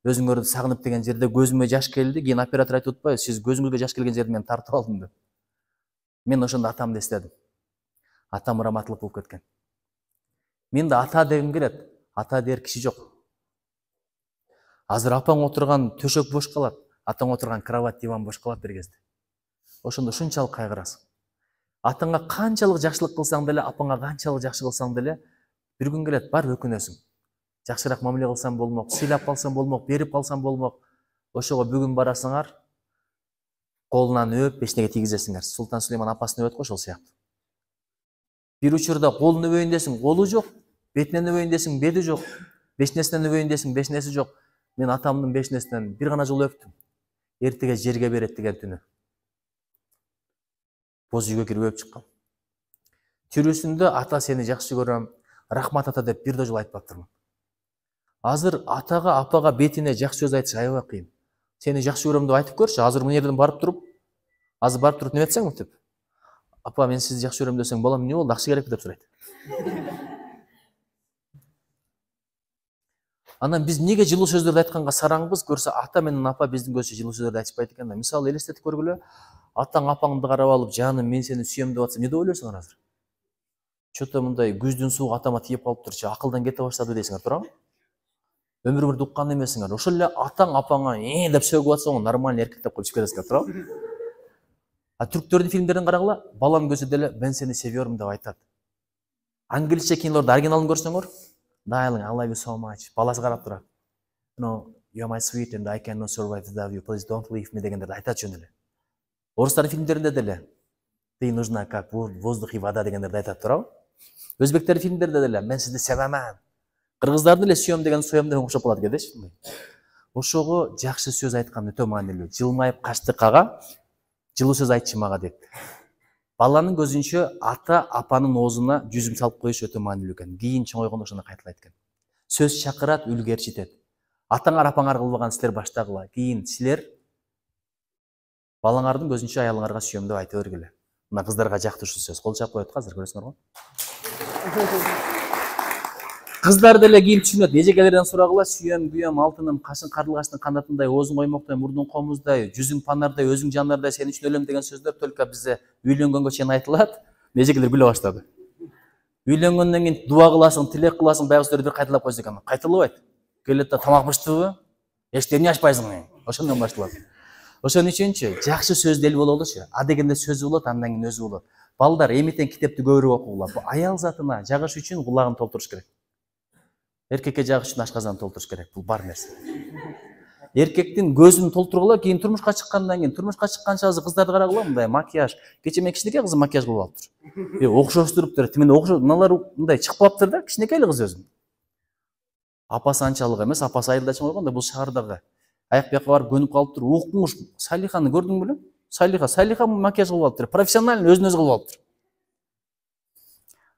Өзүңөрдү сагынып деген жерде көзүмө жаш келди, кийин оператор айтып атпайбы, сиз көзүңүзгө жаш келген жерде мен тартып алдым деп. Мен ошондо атамды эстедим. Атам раматылык болуп кеткен. Мен да ата дегим келет, ата дер киши жок. Азыр апаң отурган төшөк бош калат, атаң отурган кровать, диван бош калат бир кезде. Ошондо ушунчалык кайгырасың. Атаңа канчалык жакшылык кылсаң деле, апаңа канчалык жакшы кылсаң деле, бир күн келет, бар өкүнөсүң. Жакшыраак мамиле кылсам болмок, сыйлап калсам болмок, берип калсам болмок. Ошого бүгүн барасыңар, колунан өп, эчтеке тийгизесиңер. Султан Сулейман апасын өбөт го ошол сыяктуу. Бир учурда колун өбөйүн десиң, колу жок, бетинен өбөйүн десиң, бети жок, бешнесинен өбөйүн десиң, бешнеси жок. Мен атамдын бешнесинен бир гана жолу өптүм. Эртеге жерге берет деген түнү. Боз үйгө кирип өп чыккам. Тирүүсүндө ата сени жакшы көрөм, рахмат ата деп бир да жолу айтпаптырмын. Азыр атага, апага бетине жакшы сөз айтыш аябай кыйын. Сени жакшы көрөм деп айтып көрчү, азыр мына жерден барып туруп неме этсең мынтип. Апа, мен сизди жакшы көрөм десең, балам, эмне болду, акча керекпи деп сурайт. Анан биз неге жылуу сөздөрдү айтканга сараңбыз, көрсө ата менен апа биздин көзчө жылуу сөздөрдү айтышпайт экен да. Мисалы элестетип көргүлө, атаң апаңды карап алып, жаным, мен сени сүйөм деп атса, эмне деп ойлойсуңар азыр? Чото мындай күздүн суугу атама тийип калыптырчы, акылдан кете баштады дейсиңер, туурабы? Өмүр бирди уккан эмессиңер. Ошол эле атаң апаңа деп сөгүп атса, нормальный эркек деп коюп кетесиңер, туурабы? А түрктөрдүн фильмдерин карагыла, балам көзү деле мен сени севиyorum деп айтат. Англисче кинолордун оригиналын көрсөңөр, Darling, I love you so much. Баласы карап турат. No, you're my sweet and I cannot survive without you. Please don't leave me дегендерди айтат жөн эле. Орустардын фильмдеринде деле ты нужна как воздух и вода дегендерди айтат, туурабы? Өзбектердин фильмдеринде деле мен сизди севемин. Кыргыздардын эле сүйөм деген соем деп окшоп калат кедечи. Ошого жакшы сөз айткан өтө маанилүү. Жылмайып каштыкага жылуу сөз айтчы мага дейт. Баланын көзүнчө ата апанын оозуна жүзүм салып коюш өтө маанилүү экен. Кийин чоңойгондо ошону кайталайт экен. Сөз чакырат, үлгү ээрчитет. Атаңар апаңар кылбаган силер баштагыла. Кийин силер Балаңардын көзүнчө аялыңарга сүйөм деп айта бергиле. Мына кыздарга жактырышуу сөз. Кол чаап коет азыр, көрөсүңөр го. Кыздар деле кийин түшүнөт. Эжекелерден сурагыла, сүйөм, күйөм, алтыным, кашың карлыгачтын кандатындай, оозуң оймоктой, мурдуң комуздай, жүзүң панардай, өзүң жанардай, сен үчүн өлөм деген сөздөр только бизде үйлөнгөнгө чейин айтылат. Эжекелер күлө баштады. Үйлөнгөндөн кийин дуа кыласың, тилек кыласың, баягы сөздөрдү бир кайталап койсо экен. Кайталабайт. Келет да тамак быштыбы? Эчти эмне ачпайсың? Ошондон башталат. Ошон үчүнчү жакшы сөз дел бололучу. А дегенде сөзү болот, андан кийин өзү болот. Балдар эмитен китепти көбүрөөк окугула. Бу аял затына жагыш үчүн кулагын толтуруш керек. Эркекке жагыш үчүн ашказан толтуруш керек. Бул бар нерсе. Эркектин көзүн толтургула, кийин турмушка чыккандан кийин, турмушка чыкканча азыр кыздарды карагыла, мындай макияж. Кече кичинекей кыз макияж кылып алыптыр. Окшоштуруптур. Тимен окшош, мыналар мындай чыгып калыптыр да, кичинекей эле кыз өзү. Апасы анчалык эмес, апасы айылда чоңойгон да, бул шаардагы. Аяк бияка барып көнүп калыптыр. Укмуш Салиханы көрдүң беле? Салиха макияж кылып алыптыр. Профессионально өзүн өзү кылып алыптыр.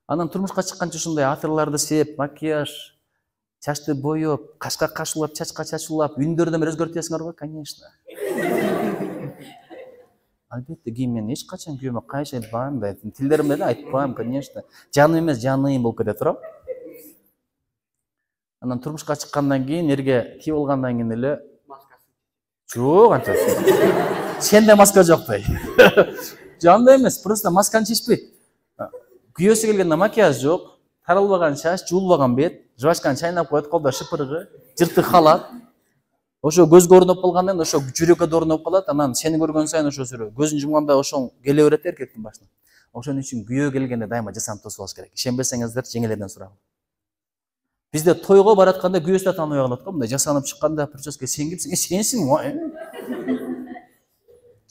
Анан турмушка чыкканча ушундай атырларды сеп, макияж, чачты боёп, кашка кашулап, чачка чачулап, үндөрдөн бир өзгөртөсүңөр го, конечно. Албетте, кийин мен эч качан күйөөмө кайшы айтпайм да, тилдеримде эле айтпайм, конечно. Жаным эмес, жаныйым болуп кете турам. Анан турмушка чыккандан кийин, эрге тип алгандан кийин эле жок, анча. Сенде маска жоктой. Жанда эмес, просто масканы чечпейт. Күйөөсү келгенде макияж жок, таралбаган чач, жуулбаган бет, жыбачканы чайнап коет, колдо шыпырыгы, жыртык халат. Ошо көзгө орноп калгандан кийин ошо жүрөккө да орноп калат. Анан сени көргөн сайын ошо көзүн жумганда ошоң келе берет эркектин башына. Ошон үчүн күйөө келгенде дайыма жасанып тосуп алыш керек. Ишенбесеңиздер, жеңелерден сурагыла. Бизде тойго баратканда күйөөсү да тааныбай калат го, мындай жасанып чыкканда прическа сен кимсиң? Сенсиң?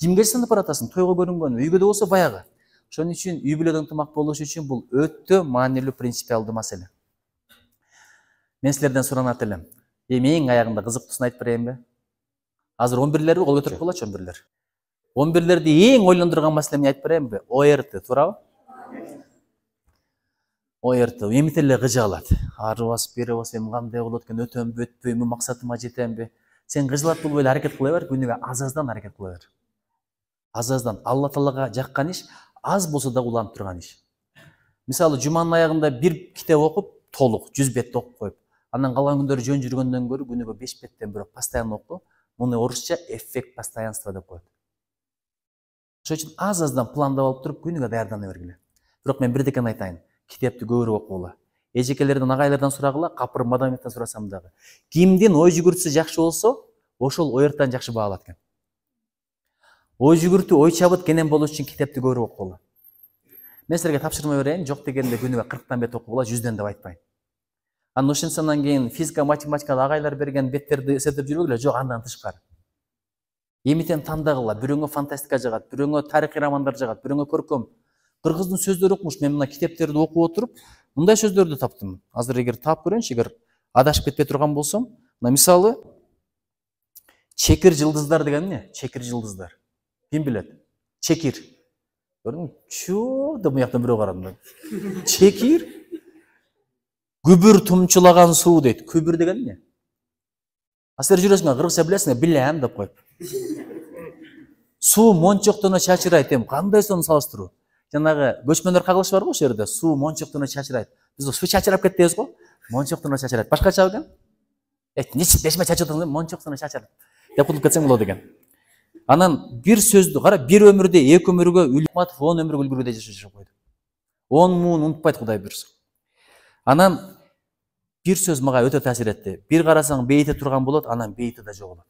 Кимге жасанып баратасың? Тойго көрүнгөн, үйгө да болсо баягы. Ошон үчүн үй бүлөдөн ынтымак болуш үчүн бул өтө маанилүү принципиалдуу маселе. Мен силерден суранат элем. Эң аягында кызыктуусын айтып берейинби? Азыр 11-лерби кол көтөрүп коелучу 11-лер. 11-лерди эң ойлондурган маселе эмне айтып берейинби? ОРТ, туурабы? ОРТ эмит эле кыжаалат. Арыбас, беребас, эми кандай болот экен, өтөмбү, өтпөймү, максатыма жетемби? Сен кыжалат болбой эле аракет кыла бер, күнүгө аз-аздан аракет кыла бер. Аз-аздан Алла Таалага жаккан иш, аз болсо да уланып турган иш. Мисалы, жуманын аягында бир китеп окуп, толук 100 бетти окуп коюп, анан калган күндөрү жөн жүргөндөн көрө күнүгө 5 беттен бирок постоянно оку. Муну орусча эффект постоянства деп коет. Ошон үчүн аз-аздан пландап алып туруп күнүгө даярдана бергиле. Бирок мен бирдекени айтайын. Китепти көбүрөөк окугула. Эжекелерден, агайлардан сурагыла, капыр мадаметтен сурасам дагы. Кимдин ой жүгүртүсү жакшы болсо, ошол ОРТан жакшы баалат экен. Ой жүгүртүү, ой чабыт кенен болуш үчүн китепти көбүрөөк окугула. Мен силерге тапшырма берейин, жок дегенде күнүгө 40 бет окугула, 100ден деп айтпайм. Анан ошентсенен кийин физика, математикада агайлар берген беттерди эсептеп жүрбөгүлө, жок, андан тышкары. Эмитен тандагыла, бирөңө фантастика жагат, бирөңө тарыхый романдар жагат, бирөңө көркөм. Кыргыздын сөздөрү окумуш, мен мына китептерди окуп отуруп, мындай сөздөрдү таптым. Азыр эгер таап көрөйүнчү, эгер адашып кетпей турган болсом, мына мисалы чекир жылдыздар деген эмне? Чекир жылдыздар. Ким билет? Чекир. Көрдүңбү? Чоо деп мыяктан бирөө карады. Чекир? Күбүр тумчулаган суу дейт. Күбүр деген эмне? А силер жүрөсүңөр, кыргызча билесиңер, билем деп коюп. Суу мончоктоно чачырайт, эми кандай сону салыштыруу? Жанагы көчмөндөр кагылышы бар го ошол жерде, суу мончоктоно чачырайт. Биз суу чачырап кетти дейбиз го? Мончоктоно чачырайт. Башкача экен? Нечме чачырып атасың, мончоктоно чачырайт. Деп кутулуп кетсең болот экен. Анан бир сөздү кара, бир өмүрдө эки өмүргө үлматов 10 өмүргө үлгүрүдө жашап койду. 10 муун унутпайт Кудай буйрса. Анан бир сөз мага өтө таасир этти. Бир карасаң бейити турган болот, анан бейити да жоголот.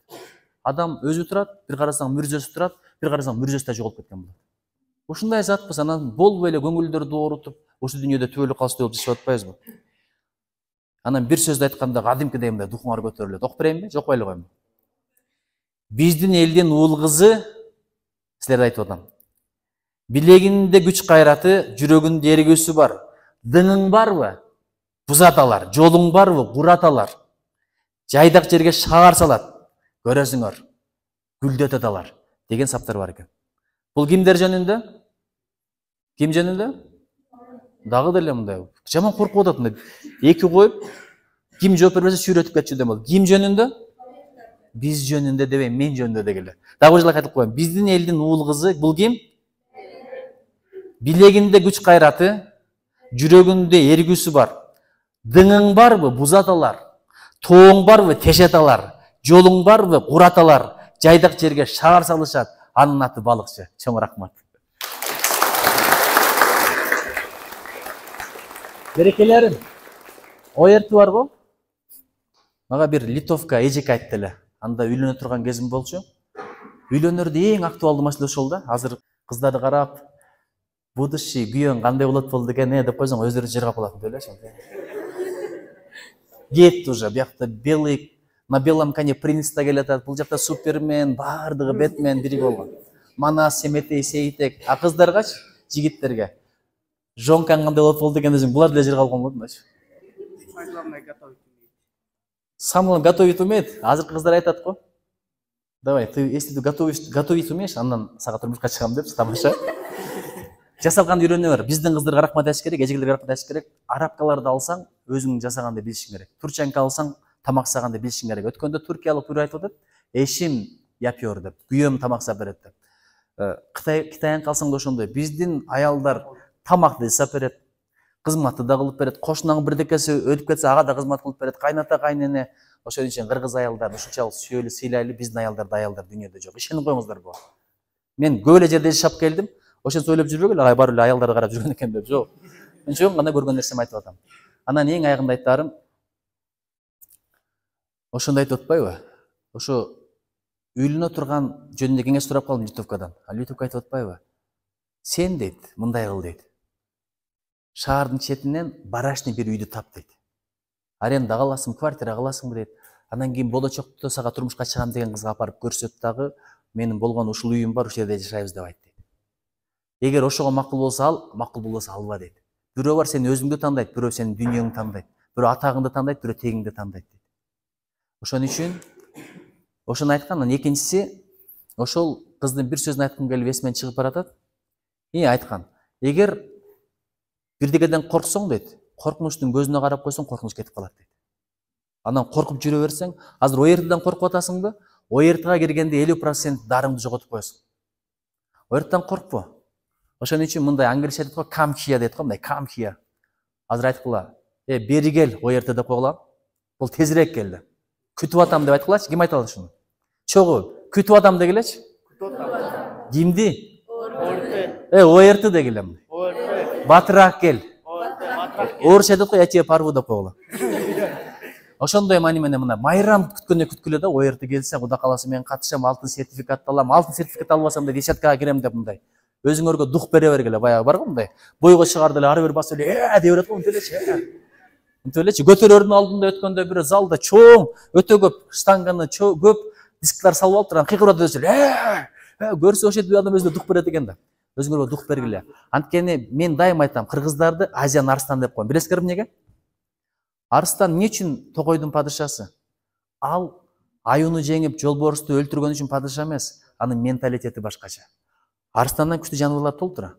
Адам өзү турат, бир карасаң мүрзөсү турат, бир карасаң мүрзөсү да жоголуп кеткен болот. Ушундай затпыз, анан болбой эле көңүлдөрдү оорутуп, ошол дүйнөдө түбөлүк калчу болуп жашап атпайбызбы? Анан бир сөздү айтканда кадимки дегенде духуңар көтөрүлөт. Окуп берейинби? Жок, ойлой коймун. Биздин элдин уул кызы, силерге айтып атам. Билегинде күч кайраты, жүрөгүндө эргүүсү бар. Дыңың барбы? Бузаталар. Жолуң барбы? Кураталар. Жайдак жерге шаар салат. Көрөсүңөр. Гүлдөтөт алар деген саптар бар экен. Бул кимдер жөнүндө? Ким жөнүндө? Дагы деле мындай. Жаман коркуп атат мындай. Эки коюп, ким жооп бербесе шүрөтүп кетчү демек. Ким жөнүндө? биз жөнүндө дебей, мен жөнүндө дегиле. Дагы ушулай айтып коеюн. Биздин элдин уул кызы бул ким? Билегинде күч кайраты, жүрөгүндө эргүүсү бар. Дыңың барбы? Бузаталар. Тооң барбы? Тешеталар. Жолуң барбы? Кураталар. Жайдак жерге шаар салышат. Анын аты балыкчы. Чоң рахмат. Берекелерим. Оерти барбы? Мага бир литовка эжек айтты эле. Анда үйлөнө турган кезим болчу. Үйлөнөрдө эң актуалдуу маселе ошол да. Азыр кыздарды карап, будущий күйөөң кандай болот болду экен деп койсоң, өздөрү жыргап калат деп элечи. Кетти уже. Биякта белый на белом коне принц да келатат. Бул жакта Супермен, баардыгы Бэтмен бири болгон. Манас, Семетей, Сейтек. А кыздаргачы, жигиттерге. Жоңкаң кандай болот болду экен десең, булар деле жыргап калган болот. Самым готовить умеет. Азыркы кыздар айтат го. Давай, ты если ты готовить умеешь, андан сага турмушка чыгам деп, тамаша. Жасалганды үйрөнөбөр. Биздин кыздарга рахмат айтыш керек, эжекелерге рахмат айтыш керек. Арабкаларды алсаң, өзүң жасаганды билишиң керек. Турчанка алсаң, тамак жасаганды билишиң керек. Өткөндө туркиялык бирөө айтып атат, эшим япёр деп, күйөөм тамак жасап берет деп. Кытайянка алсаң да ошондой. Биздин аялдар тамакты жасап берет, кызматты да кылып берет. Кошунаңын бирдекеси өтүп кетсе, ага да кызмат кылып берет. Кайната, кайнене. Ошон үчүн кыргыз аялдар ушунчалык сүйөлү, сыйлайлы, биздин аялдар дүйнөдө жок. Ишенип коюңуздар бу. Мен көп эле жерде жашап келдим. Ошон ойлоп жүрбөгүл, ага бар эле аялдарды карап жүргөн экен деп, жок. Мен чоң гана көргөн нерсеми айтып атам. Анан эң айгында айтарым, ошондой айтып атпайбы? Ошо үйлөнө турган жөнүндө кеңеш сурап калдым литовкадан. Литовка айтып атпайбы? Сен дейт, мындай кыл дейт. Шаардын четинен барашный бир үйдү тап дейт. Аренда каласың, квартира каласың дейт. Анан кийин болочокто сага турмушка чыгам деген кызга апарып көрсөт дагы, менин болгон ушул үйүм бар, ушул жерде жашайбыз деп айт дейт. Эгер ошого макул болсо ал, макул болбосо алба дейт. Бирөө бар сени өзүңдү тандайт, бирөө сенин дүйнөңдү тандайт. Бирөө атагыңды тандайт, бирөө тегиңди тандайт дейт. Ошон үчүн ошону айткан, анан экинчиси ошол кыздын бир сөзүн айткым келип эсимен чыгып баратат. Айткан. Эгер бирдегеден корксоң дейт, коркунучтун көзүнө карап койсоң, коркунуч кетип калат дейт. Анан коркуп жүрө берсең, азыр оертидан коркуп атасыңбы? Оертига киргенде 50% дарыңды жоготуп коесуң. Оерттан коркпо. Ошон үчүн мындай англисче айтат го, come here дейт го, мындай come here. Азыр айткыла, бери кел оерти деп койгула. Бул тезирээк кел деп. Күтүп атам деп айткылачы, ким айта алат ушуну? Чогуу, күтүп атам дегилечи. Кимди? Оерти дегилем. Батыраак кел. Орусча айтат го, я тебе порву деп койгула. Ошондой маани менен мына майрам күткөндөй күткүлө да, оерти келсе, Кудай кааласа мен катышам, алтын сертификат алам, алтын сертификат албасам да десяткага кирем деп мындай. Өзүңөргө дух бере бергиле, баягы бар го мындай. Бойго чыгарды эле ары бери басып эле деп берет го, мынтип элечи. Көтөрөрдүн алдында өткөндө бир залда чоң, өтө көп штанганы көп дисклар салып алып турган, кыйкырып атат эле. Көрсө ошол жерде адам өзүнө дух берет экен да. Өзүңөргө дух бергиле. Анткени мен дайым айтам, кыргыздарды Азиян арстан деп коем. Билесиңерби эмнеге? Арстан эмне үчүн Токойдун падышасы? Ал аюуну жеңип, жолборусту өлтүргөн үчүн падыша эмес. Анын менталитети башкача. Арстандан күчтүү жаныбарлар толтура.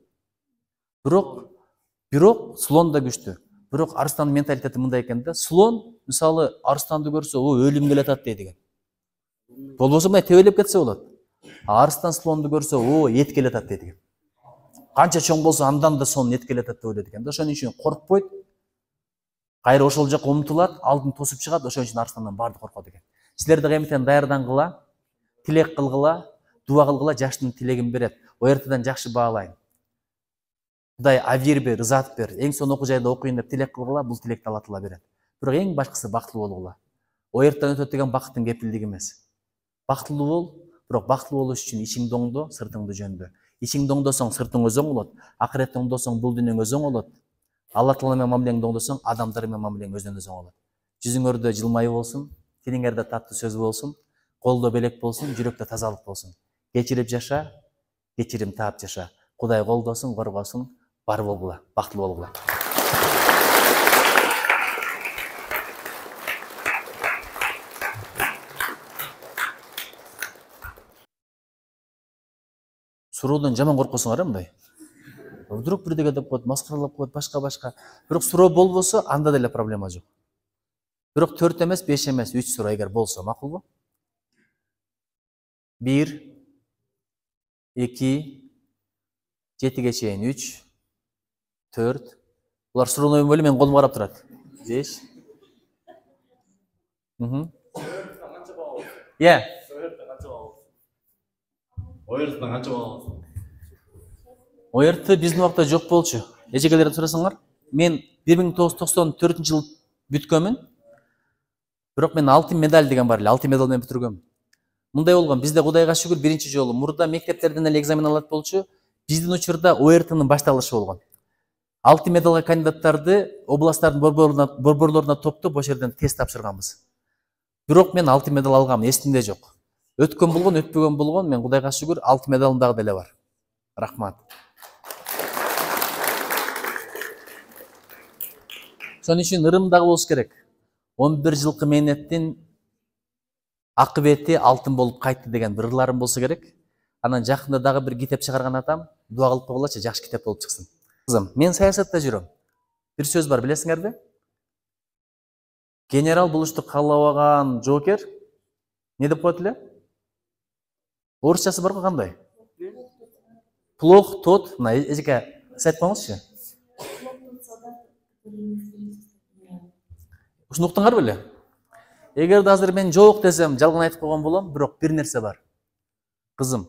Бирок слон да күчтүү. Бирок арстандын менталитети мындай экен да. Слон, мисалы, арстанды көрсө, өлүм келатат дейт экен. Болбосо мындай тебелеп кетсе болот. Арстан слонду көрсө, эт келатат дейт экен. Канча чоң болсо, андан да сонун эт келатат деп ойлойт экен да. Ошон үчүн коркпойт. Кайра ошол жака умтулат, алдын тосуп чыгат, ошон үчүн арстандан баардык коркот экен. Силер да эмтен даярдангыла, тилек кылгыла, дуа кылгыла, жаштын тилегин берет. Оертидан жакшы баалайын. Кудай авир бер, рызат бер. Эң сонун окуу жайда окуйын деп тилек кылгыла, бул тилекти Алла Таала берет. Бирок эң башкысы бактылуу болгула. Оерттан өтөт деген бакыттын кепилдиги эмес. Бактылуу бол, бирок бактылуу болуш үчүн ичиңди оңдо, сыртыңды жөндө. Ичиңди оңдосоң, сыртың өзөң болот. Акыретти оңдосоң, бул дүйнөң өзөң болот. Алла Таала менен мамилеңди оңдосоң, адамдар менен мамилең өзүнөн өзөң болот. Жүзүңөрдө жылмайуу болсун, тилиңерде таттуу сөз болсун, колдо белек болсун, жүрөктө тазалык болсун. Кечирип жаша, кечирим таап жаша. Кудай колдосун, коргосун, бар болгула, бактылуу болгула. Суроодон жаман коркосуңар мындай. Вдруг бирдеге деп коет, маскаралап коет, башка. Бирок суроо болбосо, анда деле проблема жок. Бирок 4 эмес, 5 эмес, 3 суроо эгер болсо макулбу? 1, 2, 7-ге чейин 3, 4. Булар суроолой бөлүп мен колум карап турат. 5. Иә. ОРТ биздин убакта жок болчу. Эжекелерден сурасаңар, мен 1994 жыл бүткөнмүн. Бирок мен алтын медаль деген бар эле, алтын медаль менен бүтүргөм. Мындай болгон, бизде Кудайга шүгүр биринчи жолу мурда мектептерден эле экзамен алат болчу. Биздин учурда ОРТнын башталышы болгон. Алтын медалга кандидаттарды областтардын борборлоруна топтоп ошол жерден тест тапшырганбыз. Бирок мен алтын медаль алгам, эсимде жок. Өткөн болгон, өтпөгөн болгон, мен Кудайга шүгүр алтын медалым дагы деле бар. Рахмат. Ошон үчүн ырым дагы болуш керек. 11 жылкы мээнеттин акыбети алтын болуп кайтты деген бир ырларым болсо керек. Анан жакында дагы бир китеп чыгарган атам, дуа кылып койгулачы, жакшы китеп болуп чыксын. Кызым, мен саясатта жүрөм. Бир сөз бар, билесиңерби? Генерал булушту каалабаган жоокер не деп коет эле? Орусчасы бар го кандай? Плох тот, мына эжеке сиз айтпаңызчы. Ушуну уктуңар беле? Эгерде азыр мен жок десем, жалган айтып койгон болом, бирок бир нерсе бар. Кызым,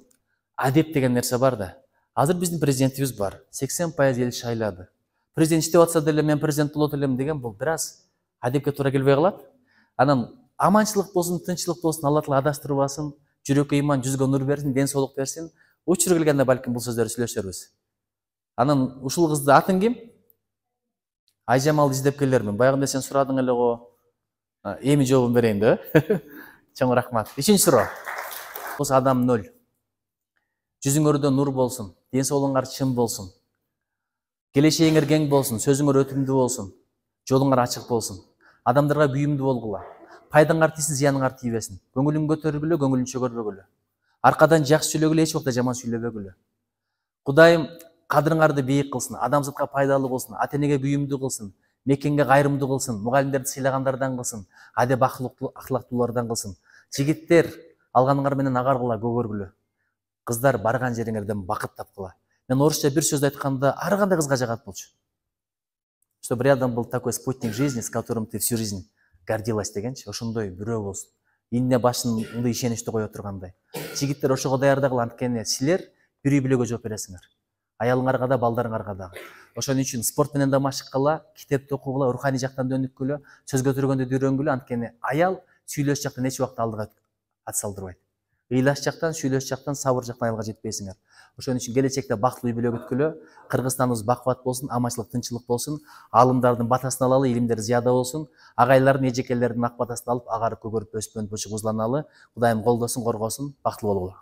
адеп деген нерсе бар да. Азыр биздин президентибиз бар. 80% эл шайлады. Президент иштеп атса деле мен президент болот элем деген бул бир аз адепке туура келбей калат. Анан аманчылык болсун, тынччылык болсун, Алла Таала адаштырбасын, жүрөккө иман, жүзгө нур берсин, ден соолук берсин. Учур келгенде балким бул сөздөрдү сүйлөшөрбүз. Анан ушул кызды атын ким? Айжамалды издеп келермин. Баягында сен сурадың эле го. Эми жообун берейин да. Чоң рахмат. 3-нчи суроо. Осы адам 0. Жүзүңөрдө нур болсун, ден соолугуңар чын болсун. Келечегиңер кең болсун, сөзүңөр өтүмдүү болсун, жолуңар ачык болсун. Адамдарга күйүмдүү болгула. Пайдаңар тийсин, зыяныңар тийбесин. Көңүлүң көтөрүлгүлө, көңүлүң чөгөрбөгүлө. Аркадан жакшы сүйлөгүлө, эч убакта жаман сүйлөбөгүлө. Кудайым кадырыңарды бийик кылсын, адамзатка пайдалуу болсун, ата-энеге күйүмдүү кылсын, мекенге кайрымдуу кылсын, мугалимдерди сыйлагандардан кылсын, адеп ахлактуулардан кылсын. Жигиттер алганыңар менен агаргыла, көгөргүлө. Кыздар барган жериңерден бакыт тапкыла. Мен орусча бир сөз айтканда ар кандай кызга жагат болчу. Чтобы рядом был такой спутник жизни, с которым ты всю жизнь гордилась дегенчи, ошондой бирөө болсун. Ине башында ишеничти кое тургандай. Жигиттер ошого даярдагыла, анткени силер бир үй бүлөгө жооп бересиңер. Аялыңарга да, балдарыңарга дагы. Ошон үчүн спорт менен да машыккыла, китепти окугула, руханий жактан да өнүккүлө, сөз көтөргөндө да үйрөнгүлө, анткени аял сүйлөш жактан эч убакта алдыга ат салдырбайт. Ыйлаш жактан, сүйлөш жактан, сабыр жактан аялга жетпейсиңер. Ошон үчүн келечекте бактылуу үй бүлө күткүлө, Кыргызстаныбыз бакубат болсун, аманчылык, тынччылык болсун, алымдардын батасын алалы, илимдер зыяда болсун, агайлардын, эжекелердин ак батасын алып, агарып көгөрүп өспөн бочук узланалы. Кудайым колдосун, коргосун, бактылуу болгула.